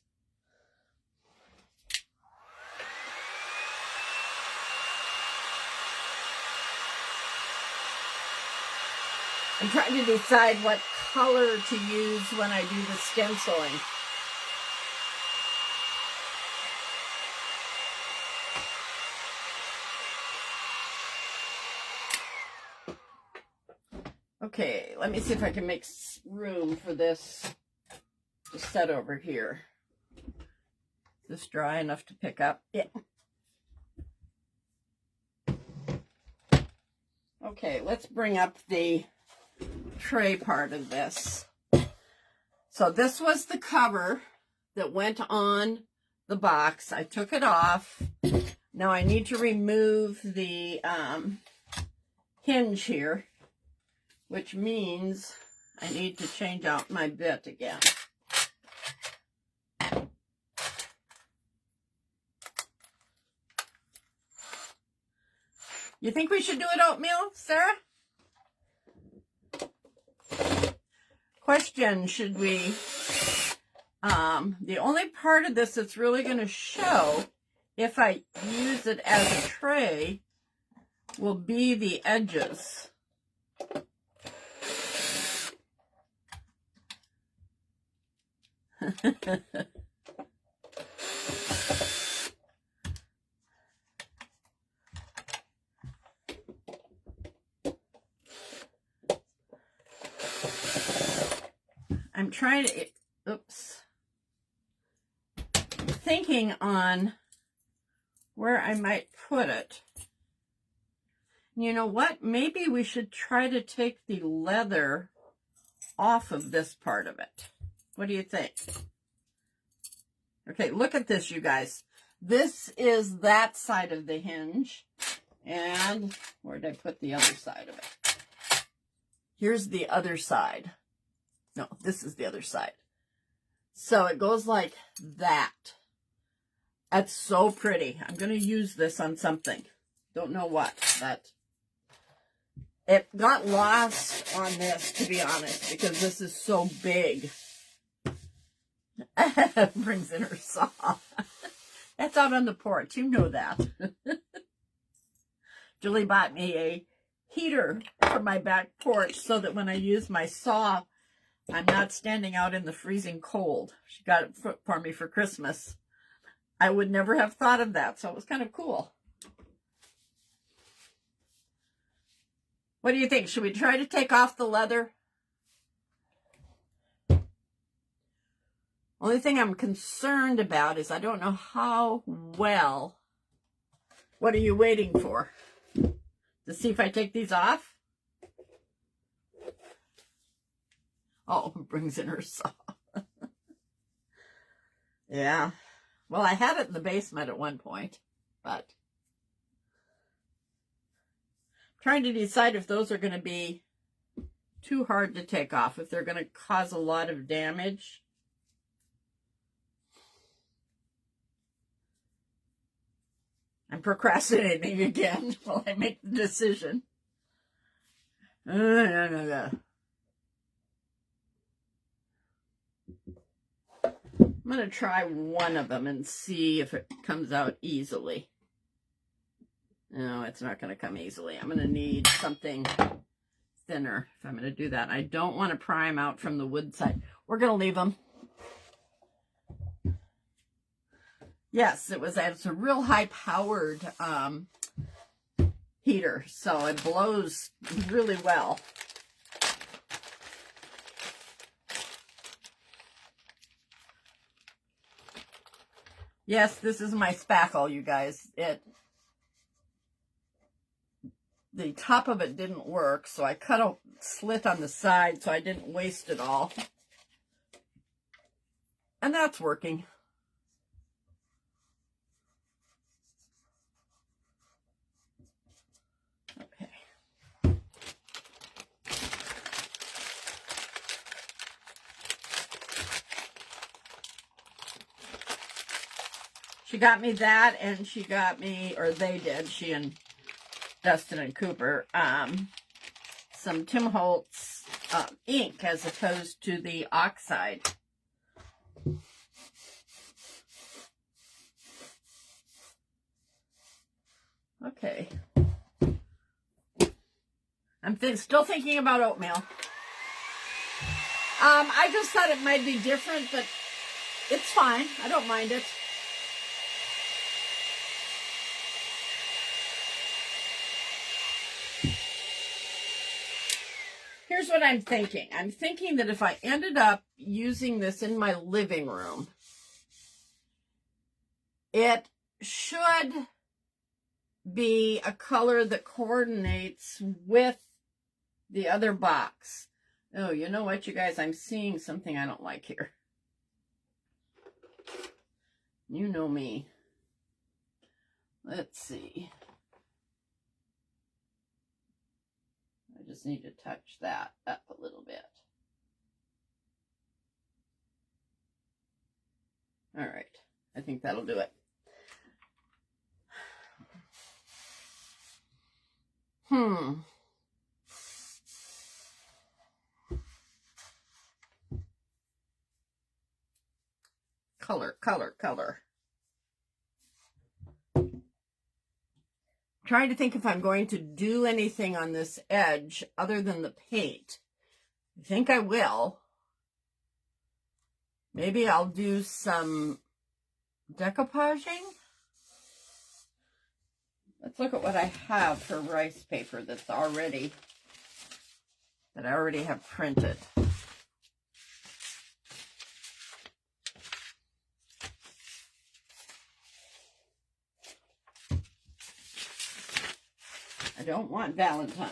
I'm trying to decide what color to use when I do the stenciling. Okay, let me see if I can make room for this to set over here. Is this dry enough to pick up? Yeah. Okay, let's bring up the tray part of this. So this was the cover that went on the box. I took it off. Now I need to remove the hinge here, which means I need to change out my bit again. You think we should do it oatmeal, Sarah? Question, should we, the only part of this that's really going to show if I use it as a tray will be the edges. I'm trying to, thinking on where I might put it. You know what? Maybe we should try to take the leather off of this part of it. What do you think? Okay, look at this, you guys. This is that side of the hinge. And where did I put the other side of it? Here's the other side. No, this is the other side. So it goes like that. That's so pretty. I'm going to use this on something. Don't know what, but it got lost on this, to be honest, because this is so big. Brings in her saw. That's out on the porch. You know that. Julie bought me a heater for my back porch so that when I use my saw, I'm not standing out in the freezing cold. She got it for me for Christmas. I would never have thought of that, so it was kind of cool. What do you think? Should we try to take off the leather? Only thing I'm concerned about is I don't know how well. What are you waiting for? To see if I take these off? Oh, brings in her saw. Yeah. Well, I had it in the basement at one point, but I'm trying to decide if those are going to be too hard to take off, if they're going to cause a lot of damage. I'm procrastinating again while I make the decision. I'm going to try one of them and see if it comes out easily. No, it's not going to come easily. I'm going to need something thinner if I'm going to do that. I don't want to prime out from the wood side. We're going to leave them. Yes, it's a real high-powered heater, so it blows really well. Yes, this is my spackle, you guys. The top of it didn't work, so I cut a slit on the side so I didn't waste it all. And that's working. Okay. She got me that, and she got me, or they did, she and Dustin and Cooper, some Tim Holtz ink as opposed to the oxide. Okay. I'm still thinking about oatmeal. I just thought it might be different, but it's fine. I don't mind it. Here's what I'm thinking. I'm thinking that if I ended up using this in my living room, it should be a color that coordinates with the other box. Oh, you know what, you guys? I'm seeing something I don't like here. You know me. Let's see. I just need to touch that up a little bit. All right. I think that'll do it. Color. Trying to think if I'm going to do anything on this edge other than the paint. I think I will. Maybe I'll do some decoupaging. Let's look at what I have for rice paper that I already have printed. I don't want Valentine.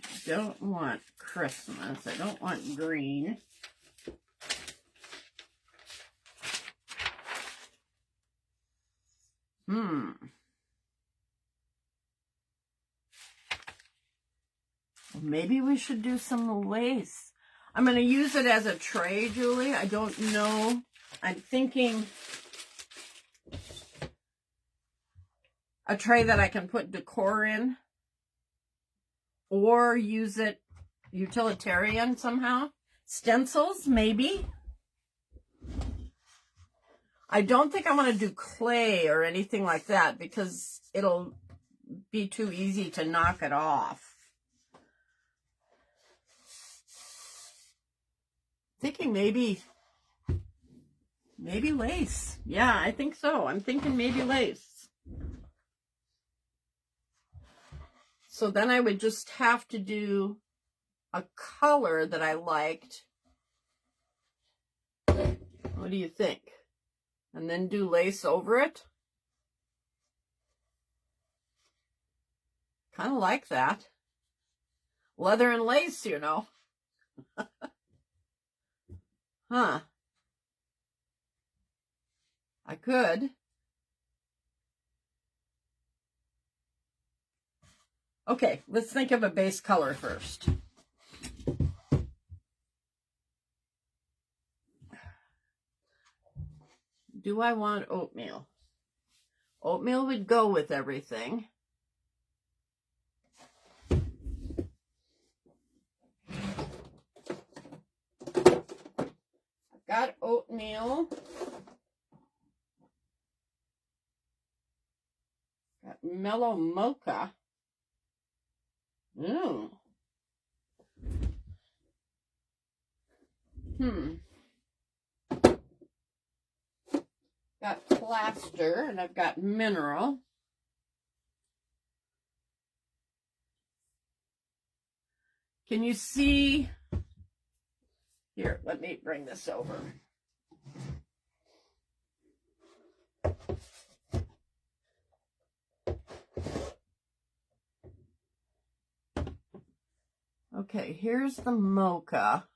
I don't want Christmas. I don't want green. Maybe we should do some lace. I'm going to use it as a tray, Julie. I don't know. I'm thinking a tray that I can put decor in, or use it utilitarian somehow. Stencils, maybe. I don't think I want to do clay or anything like that because it'll be too easy to knock it off. Thinking maybe lace. Yeah, I think so. I'm thinking maybe lace. So then I would just have to do a color that I liked. What do you think? And then do lace over it. Kind of like that. Leather and lace, you know. Huh. I could. Okay, let's think of a base color first. do I want oatmeal? Oatmeal would go with everything. I've got oatmeal. Got mellow mocha. Ooh. Got plaster, and I've got mineral. Can you see? Here, let me bring this over. Okay, here's the mocha.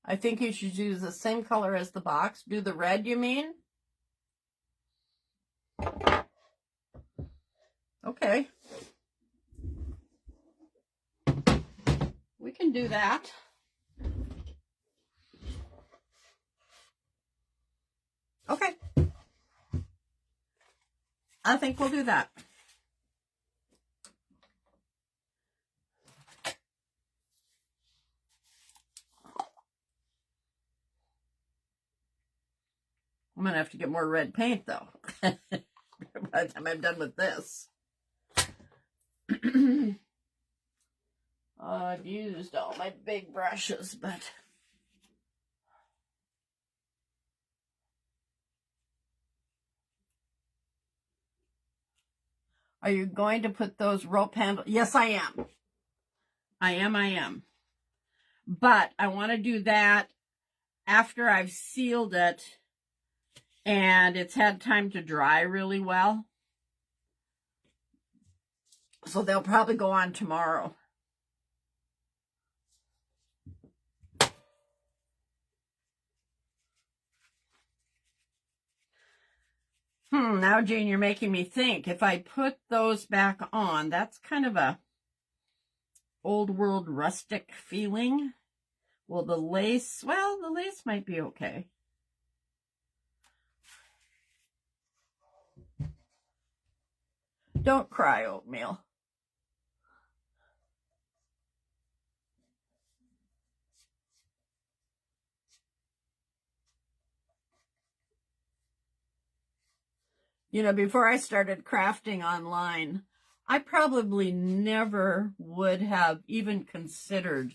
I think you should use the same color as the box. Do the red, you mean? Okay. We can do that. Okay. I think we'll do that. I'm going to have to get more red paint, though, by the time I'm done with this. I've used all my big brushes, but... Are you going to put those rope handles? Yes, I am. I am. But I want to do that after I've sealed it and it's had time to dry really well. So they'll probably go on tomorrow. Now, Jane, you're making me think. If I put those back on, that's kind of a old world rustic feeling. Well, the lace might be okay. Don't cry, oatmeal. You know, before I started crafting online, I probably never would have even considered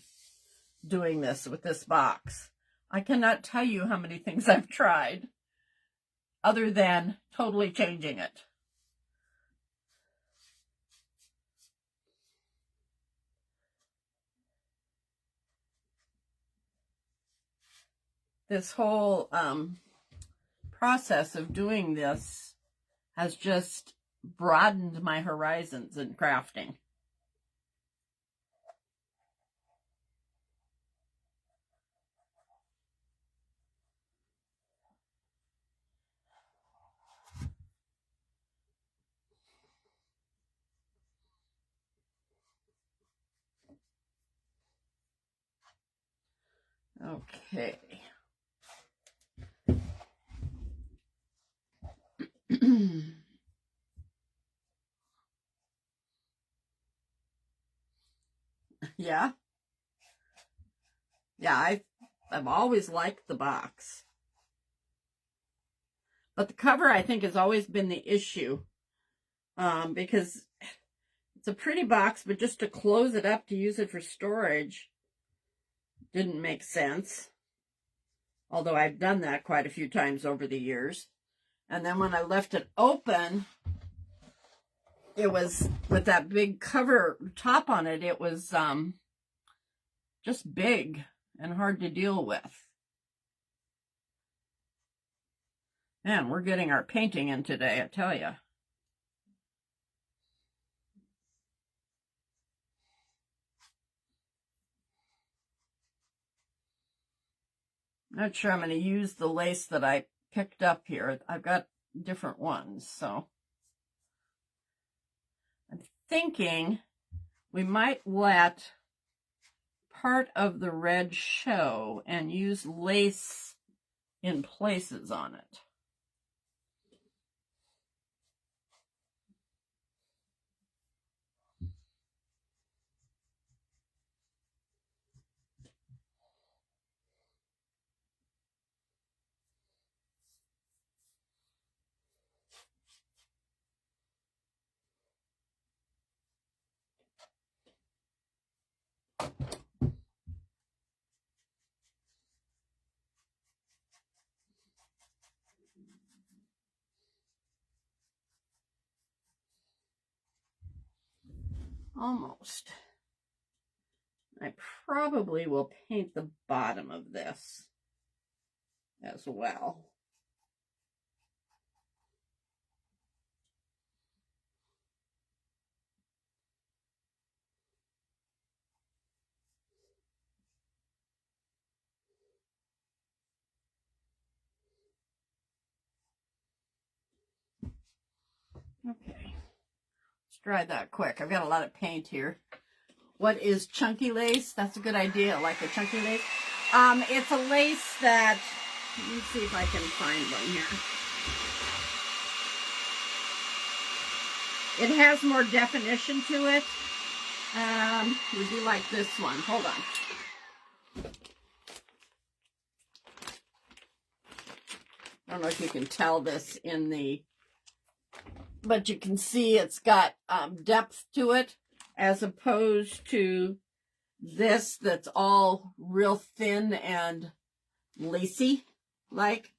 doing this with this box. I cannot tell you how many things I've tried other than totally changing it. This whole process of doing this has just broadened my horizons in crafting. Okay. Yeah. Yeah, I've always liked the box. But the cover, I think, has always been the issue. Because it's a pretty box, but just to close it up to use it for storage didn't make sense. Although I've done that quite a few times over the years. And then when I left it open, it was, with that big cover top on it, it was just big and hard to deal with. Man, we're getting our painting in today, I tell you. Not sure I'm going to use the lace that I picked up here. I've got different ones, so I'm thinking we might let part of the red show and use lace in places on it. Almost. I probably will paint the bottom of this as well. Okay, let's dry that quick. I've got a lot of paint here. What is chunky lace? That's a good idea. I like the chunky lace. It's a lace that, let me see if I can find one here. It has more definition to it. Would you like this one? Hold on. I don't know if you can tell this in the, but you can see it's got depth to it, as opposed to this that's all real thin and lacy like.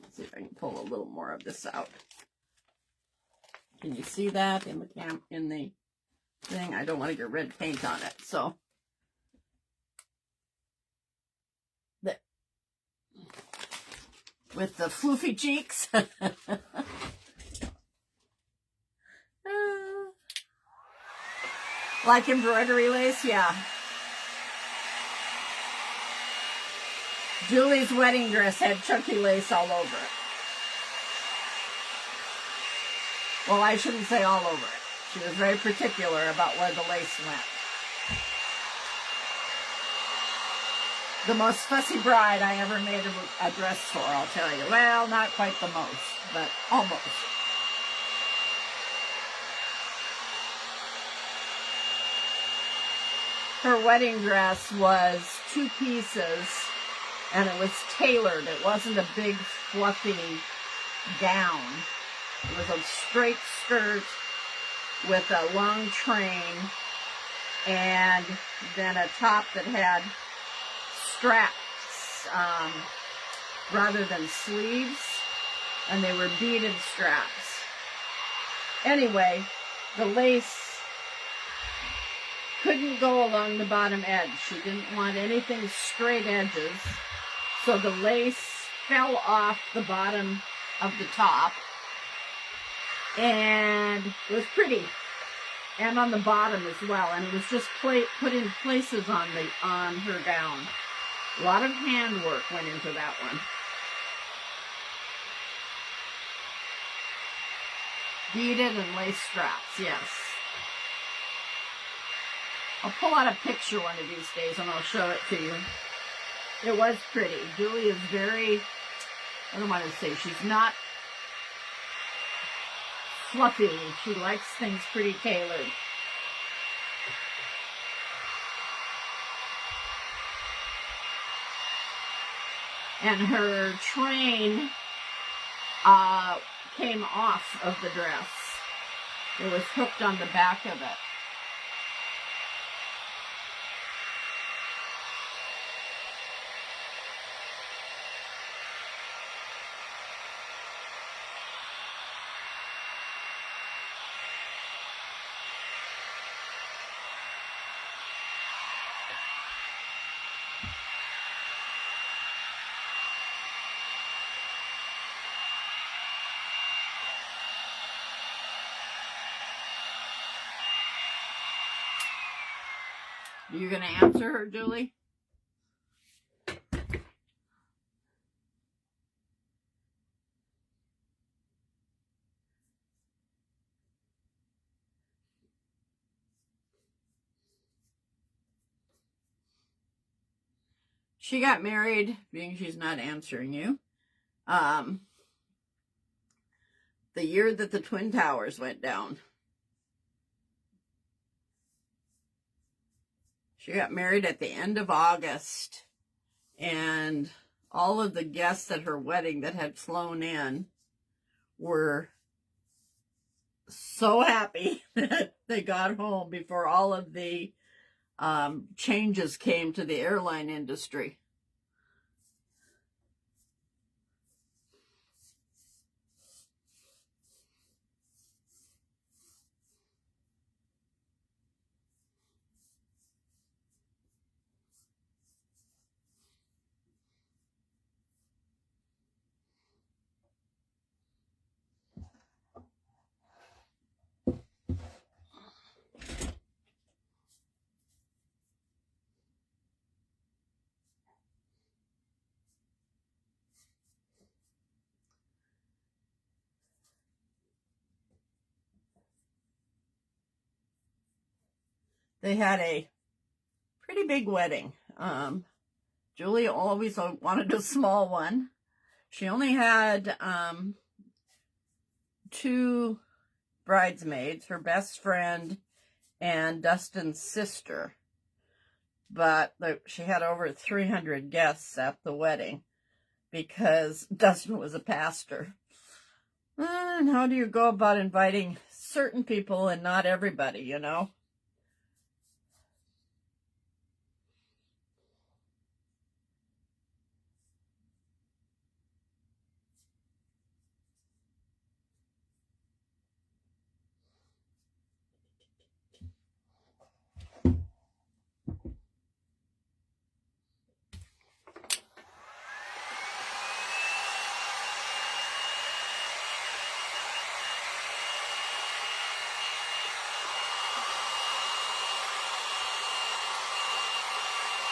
Let's see if I can pull a little more of this out. Can you see that in the thing? I don't want to get red paint on it, so with the floofy cheeks. Like embroidery lace, yeah. Julie's wedding dress had chunky lace all over it. Well, I shouldn't say all over it. She was very particular about where the lace went. The most fussy bride I ever made a dress for, I'll tell you. Well, not quite the most, but almost. Her wedding dress was 2 pieces, and it was tailored. It wasn't a big, fluffy gown. It was a straight skirt with a long train, and then a top that had straps rather than sleeves, and they were beaded straps. Anyway, the lace couldn't go along the bottom edge. She didn't want anything straight edges, so the lace fell off the bottom of the top, and it was pretty, and on the bottom as well, and it was just put in places on her gown. A lot of handwork went into that one. Beaded and lace straps, yes. I'll pull out a picture one of these days and I'll show it to you. It was pretty. Julie is very, I don't want to say, she's not fluffy. She likes things pretty tailored. And her train came off of the dress. It was hooked on the back of it. You gonna answer her, Julie? She got married, being she's not answering you, the year that the Twin Towers went down. She got married at the end of August, and all of the guests at her wedding that had flown in were so happy that they got home before all of the changes came to the airline industry. They had a pretty big wedding. Julie always wanted a small one. She only had 2 bridesmaids, her best friend and Dustin's sister. But she had over 300 guests at the wedding because Dustin was a pastor. And how do you go about inviting certain people and not everybody, you know?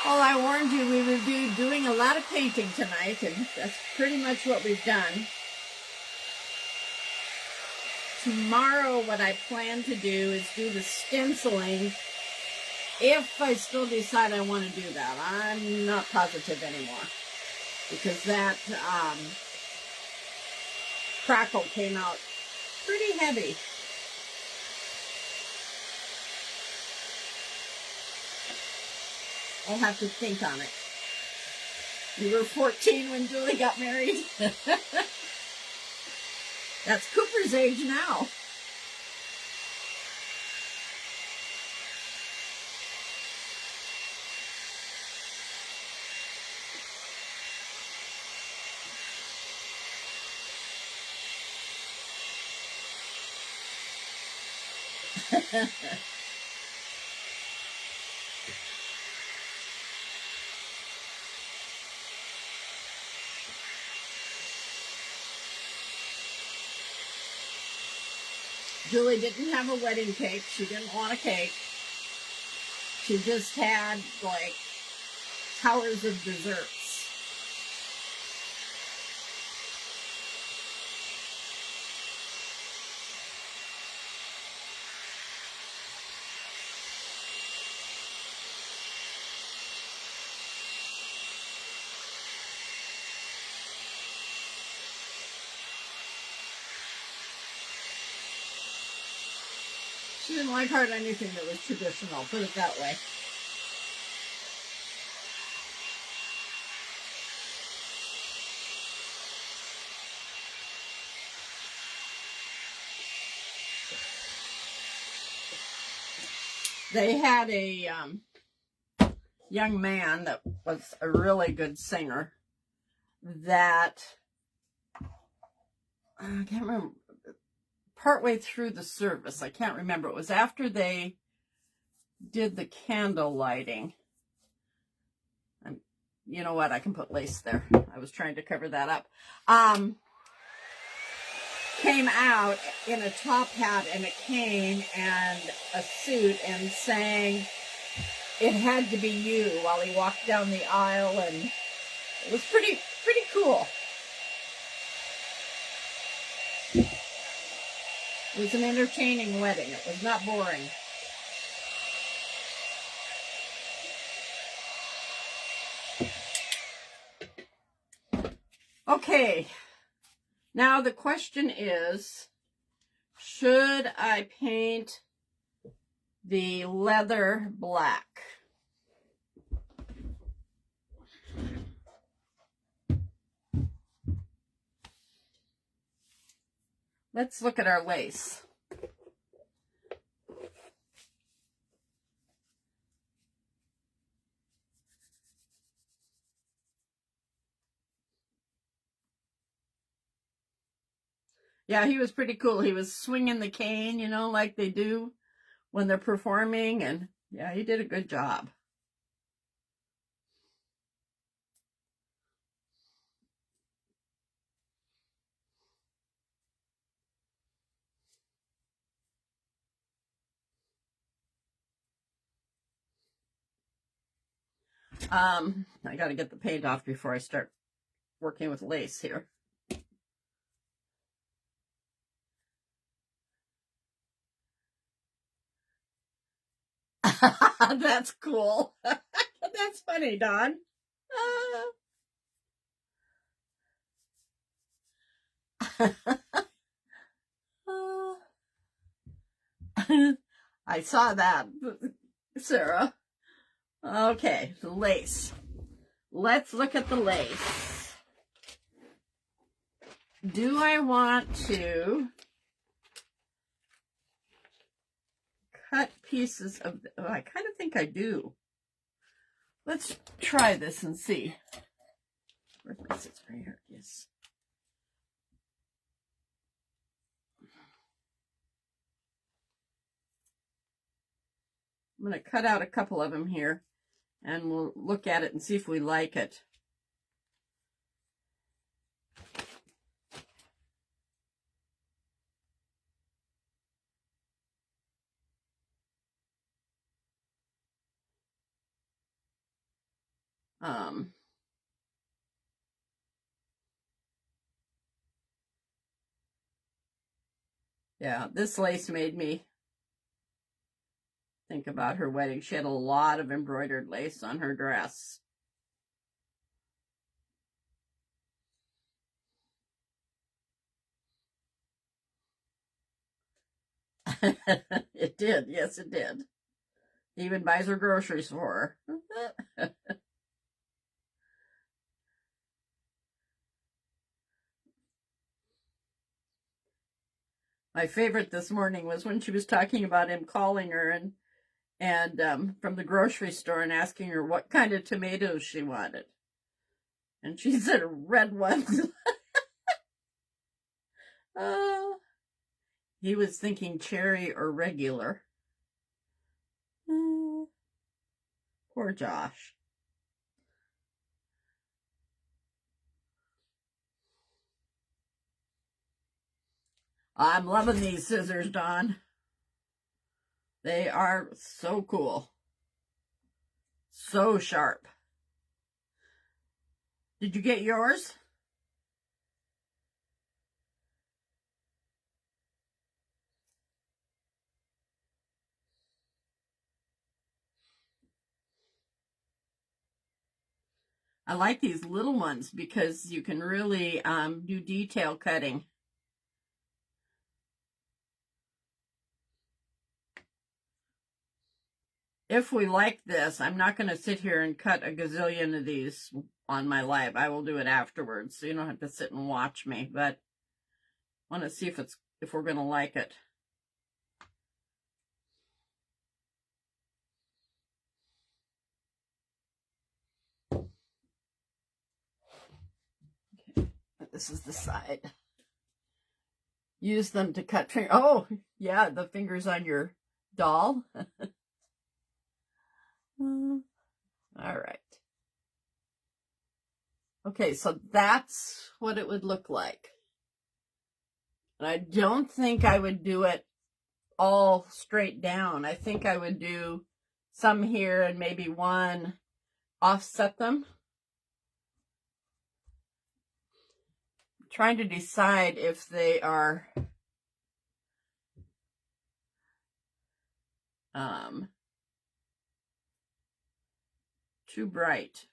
Well, I warned you we would be doing a lot of painting tonight, and that's pretty much what we've done. Tomorrow, what I plan to do is do the stenciling, if I still decide I want to do that. I'm not positive anymore, because that crackle came out pretty heavy. I'll have to think on it. You were 14 when Julie got married. That's Cooper's age now. Julie didn't have a wedding cake. She didn't want a cake. She just had, like, towers of desserts. She didn't like hardly anything that was traditional, put it that way. They had a young man that was a really good singer that, I can't remember, partway through the service, I can't remember, it was after they did the candle lighting. And you know what, I can put lace there. I was trying to cover that up. Came out in a top hat and a cane and a suit and sang "It Had to Be You" while he walked down the aisle, and it was pretty cool. It was an entertaining wedding. It was not boring. Okay, now the question is, should I paint the leather black? Let's look at our lace. Yeah, he was pretty cool. He was swinging the cane, you know, like they do when they're performing. And yeah, he did a good job. I got to get the paint off before I start working with lace here. That's cool. That's funny, Don. I saw that, Sarah. Okay, the lace. Let's look at the lace. Do I want to cut pieces of, oh, I kind of think I do. Let's try this and see. Where's my scissors? Right here. Yes. I'm going to cut out a couple of them here, and we'll look at it and see if we like it. Yeah, this lace made me think about her wedding. She had a lot of embroidered lace on her dress. It did. Yes, it did. He even buys her groceries for her. My favorite this morning was when she was talking about him calling her and from the grocery store and asking her what kind of tomatoes she wanted. And she said red ones. He was thinking cherry or regular. Poor Josh. I'm loving these scissors, Dawn. They are so cool. So sharp. Did you get yours? I like these little ones because you can really do detail cutting. If we like this, I'm not going to sit here and cut a gazillion of these on my live. I will do it afterwards, so you don't have to sit and watch me, but I want to see if we're going to like it. Okay, this is the side. Use them to cut fingers. Oh, yeah, the fingers on your doll. All right. Okay, so that's what it would look like. And I don't think I would do it all straight down. I think I would do some here and maybe one, offset them. I'm trying to decide if they are too bright.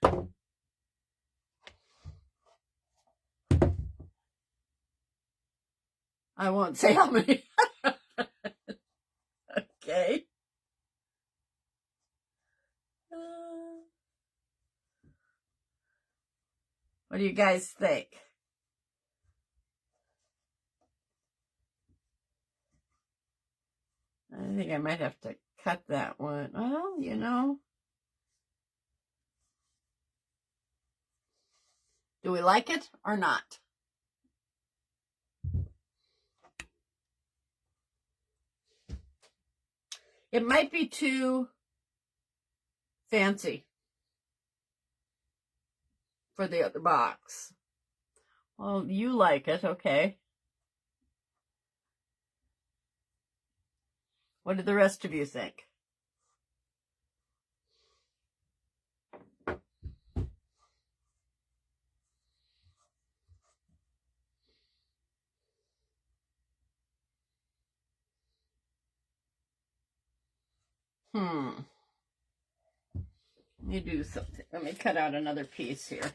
I won't say how many. Okay. What do you guys think? I think I might have to cut that one. Well, you know. Do we like it or not? It might be too fancy for the other box. Well, you like it, okay. What do the rest of you think? Let me do something. Let me cut out another piece here.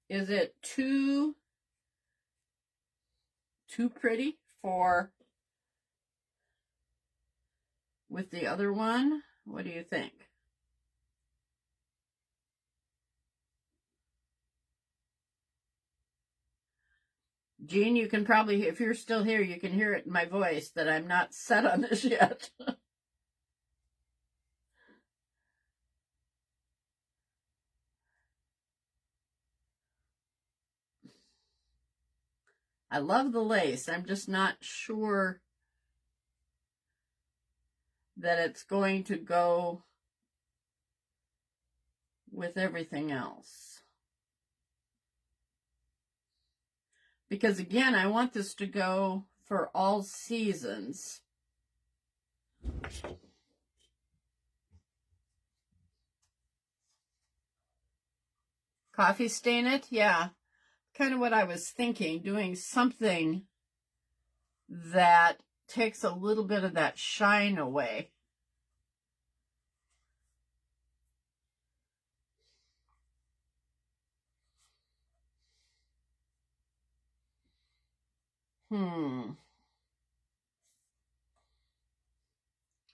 Is it too pretty for with the other one? What do you think? Jean, you can probably, if you're still here, you can hear it in my voice that I'm not set on this yet. I love the lace. I'm just not sure that it's going to go with everything else. Because again, I want this to go for all seasons. Coffee stain it? Yeah. Kind of what I was thinking, doing something that takes a little bit of that shine away.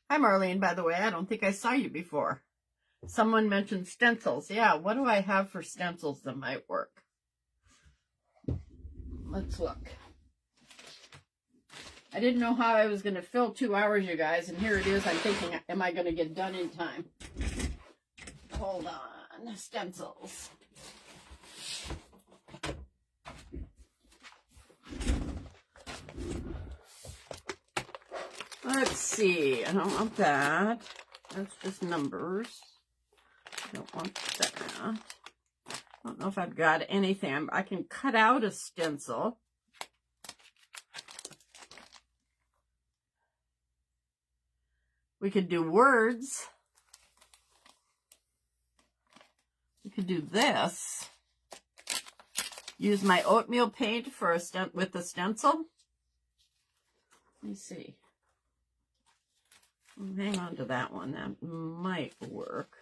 Hi, Marlene, by the way. I don't think I saw you before. Someone mentioned stencils. Yeah, what do I have for stencils that might work? Let's look. I didn't know how I was going to fill 2 hours, you guys, and here it is. I'm thinking, am I going to get done in time? Hold on. Stencils. Let's see. I don't want that. That's just numbers. I don't want that. I don't know if I've got anything. I can cut out a stencil. We could do words. We could do this. Use my oatmeal paint for a with the stencil. Let me see. Hang on to that one. That might work.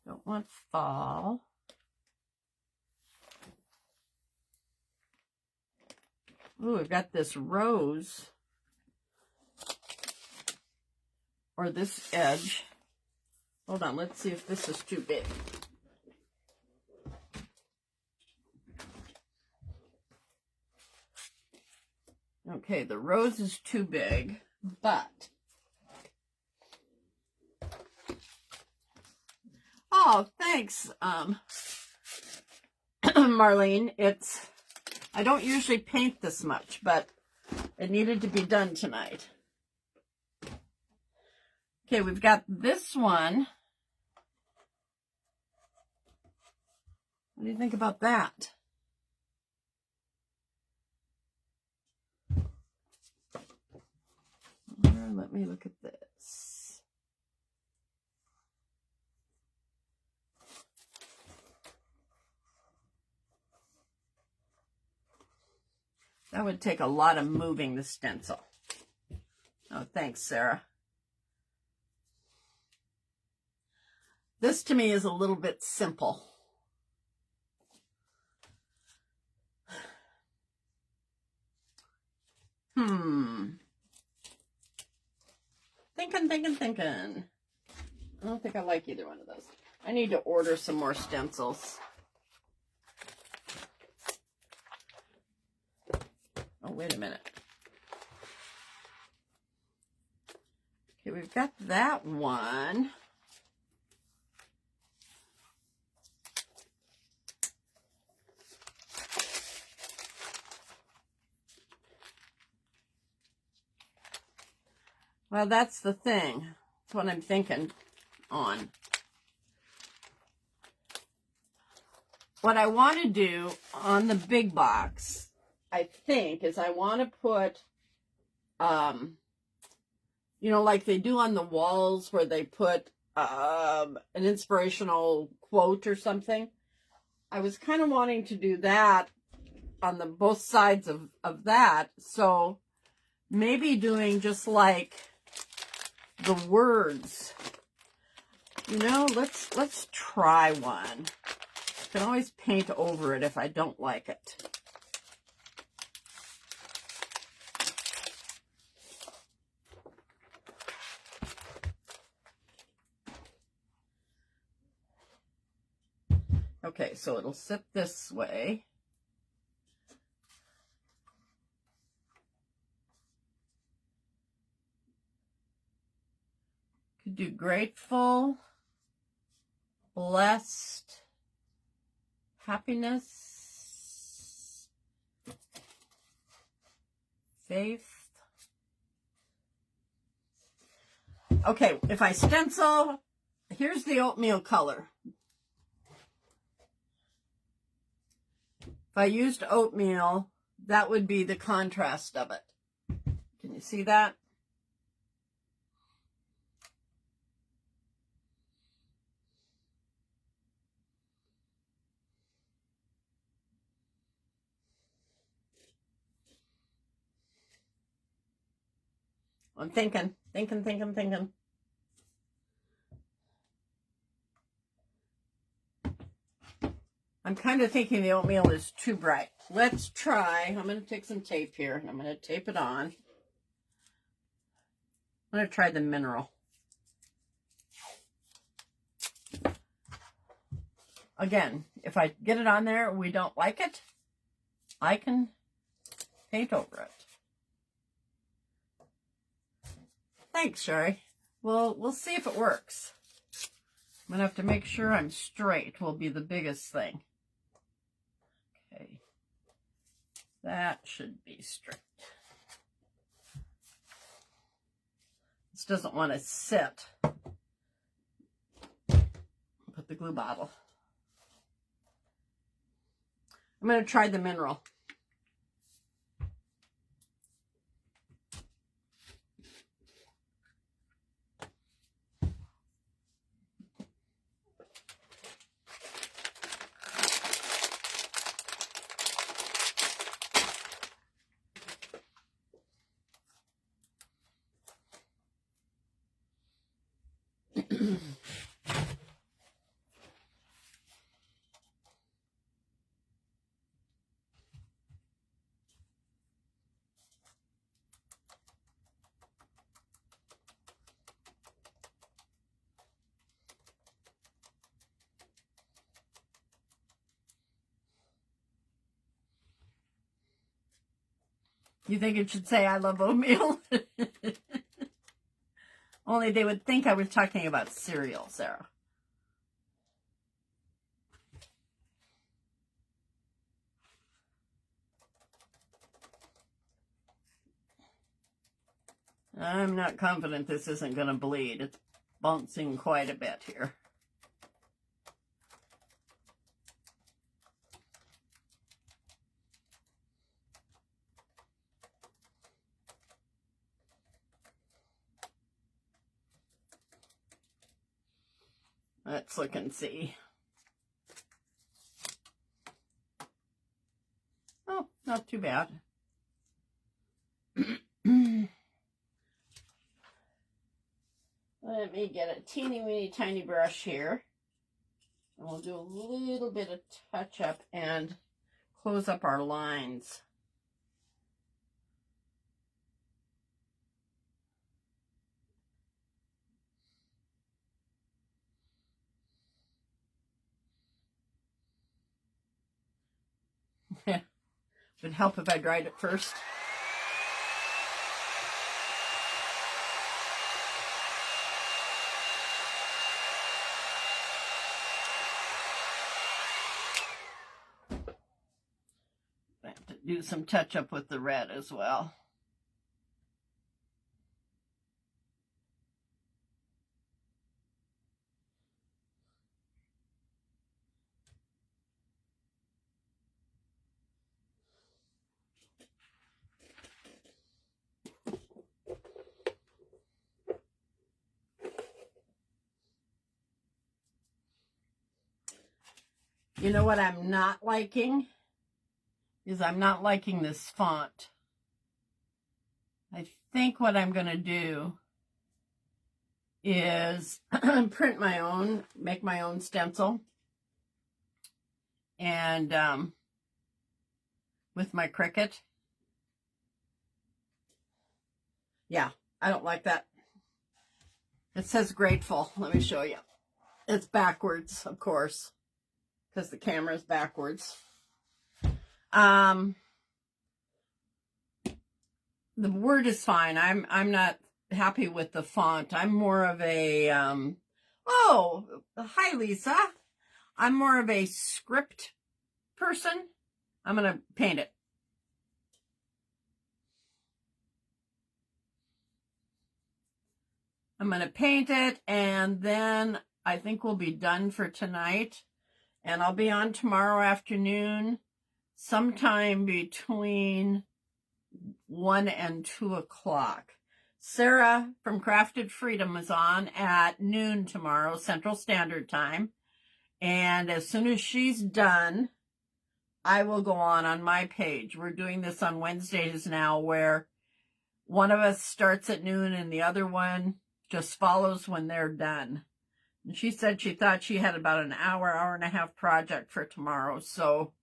Don't want fall. Ooh, we've got this rose. Or this edge. Hold on, let's see if this is too big. Okay, the rose is too big, but... Oh, thanks, Marlene. I don't usually paint this much, but it needed to be done tonight. Okay, we've got this one. What do you think about that? Let me look at this. That would take a lot of moving the stencil. Oh, thanks, Sarah. This to me is a little bit simple. Thinking. I don't think I like either one of those. I need to order some more stencils. Oh, wait a minute. Okay, we've got that one. Well, that's the thing. That's what I'm thinking on. What I want to do on the big box, I think, is I want to put, you know, like they do on the walls where they put an inspirational quote or something. I was kind of wanting to do that on the both sides of that. So maybe doing just like the words. You know, let's try one. I can always paint over it if I don't like it. Okay, so it'll sit this way. Could do grateful, blessed, happiness, faith. Okay, if I stencil, here's the oatmeal color. If I used oatmeal, that would be the contrast of it. Can you see that? I'm thinking. I'm kind of thinking the oatmeal is too bright. Let's try. I'm going to take some tape here, and I'm going to tape it on. I'm going to try the mineral. Again, if I get it on there and we don't like it, I can paint over it. Thanks, Sherry. Well, we'll see if it works. I'm going to have to make sure I'm straight will be the biggest thing. Okay. That should be straight. This doesn't want to sit. Put the glue bottle. I'm going to try the mineral. You think it should say I love oatmeal? Only they would think I was talking about cereal, Sarah. I'm not confident this isn't going to bleed. It's bouncing quite a bit here. Let's look and see. Oh, not too bad. Let me get a teeny weeny tiny brush here. And we'll do a little bit of touch up and close up our lines. Would help if I dried it first. I have to do some touch up with the red as well. You know what I'm not liking? Is I'm not liking this font. I think what I'm going to do is print my own, make my own stencil. And with my Cricut. Yeah, I don't like that. It says grateful. Let me show you. It's backwards, of course, because the camera is backwards. The word is fine. I'm not happy with the font. I'm more of a oh, hi Lisa. I'm more of a script person. I'm gonna paint it. I'm gonna paint it, and then I think we'll be done for tonight. And I'll be on tomorrow afternoon, sometime between 1 and 2 o'clock. Sarah from Crafted Freedom is on at noon tomorrow, Central Standard Time. And as soon as she's done, I will go on my page. We're doing this on Wednesdays now, where one of us starts at noon and the other one just follows when they're done. And she said she thought she had about an hour and a half project for tomorrow. So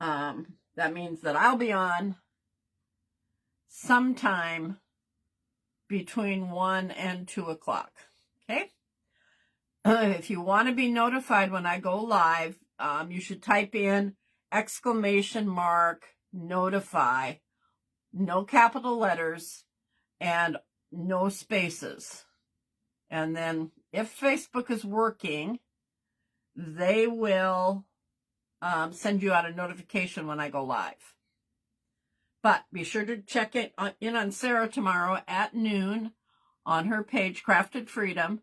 that means that I'll be on sometime between 1 and 2 o'clock. Okay? If you want to be notified when I go live, you should type in !notify, no capital letters, and no spaces. And then if Facebook is working, they will send you out a notification when I go live. But be sure to check in on Sarah tomorrow at noon on her page, Crafted Freedom.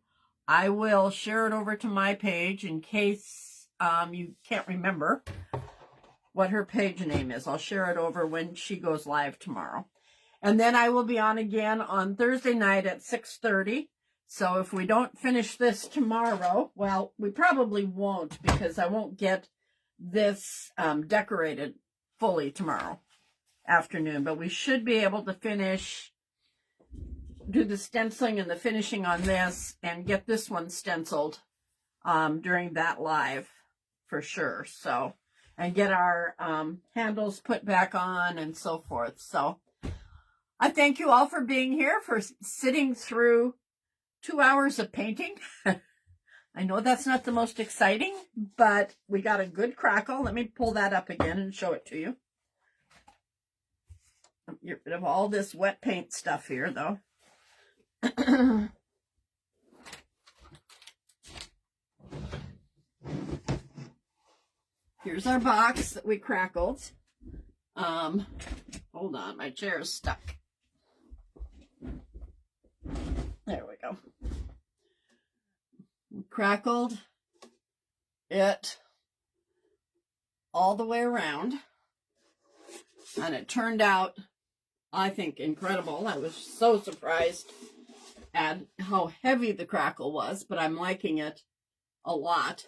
I will share it over to my page in case you can't remember what her page name is. I'll share it over when she goes live tomorrow. And then I will be on again on Thursday night at 6:30. So if we don't finish this tomorrow, well, we probably won't, because I won't get this decorated fully tomorrow afternoon. But we should be able to do the stenciling and the finishing on this and get this one stenciled during that live for sure. So, and get our handles put back on and so forth. So I thank you all for being here, for sitting through 2 hours of painting. I know that's not the most exciting, but we got a good crackle. Let me pull that up again and show it to you. Get rid of all this wet paint stuff here, though. Here's our box that we crackled. Hold on, my chair is stuck. There we go. We crackled it all the way around, and it turned out, I think, incredible. I was so surprised at how heavy the crackle was, but I'm liking it a lot.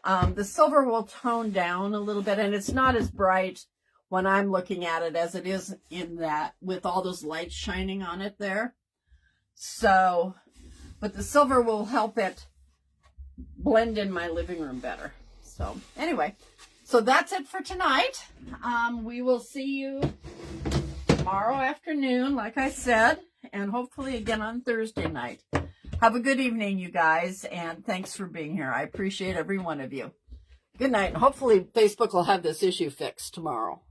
The silver will tone down a little bit, and it's not as bright when I'm looking at it as it is in that, with all those lights shining on it there. So, but the silver will help it blend in my living room better. So anyway, so that's it for tonight. We will see you tomorrow afternoon, like I said, and hopefully again on Thursday night. Have a good evening, you guys, and thanks for being here. I appreciate every one of you. Good night, and hopefully Facebook will have this issue fixed tomorrow.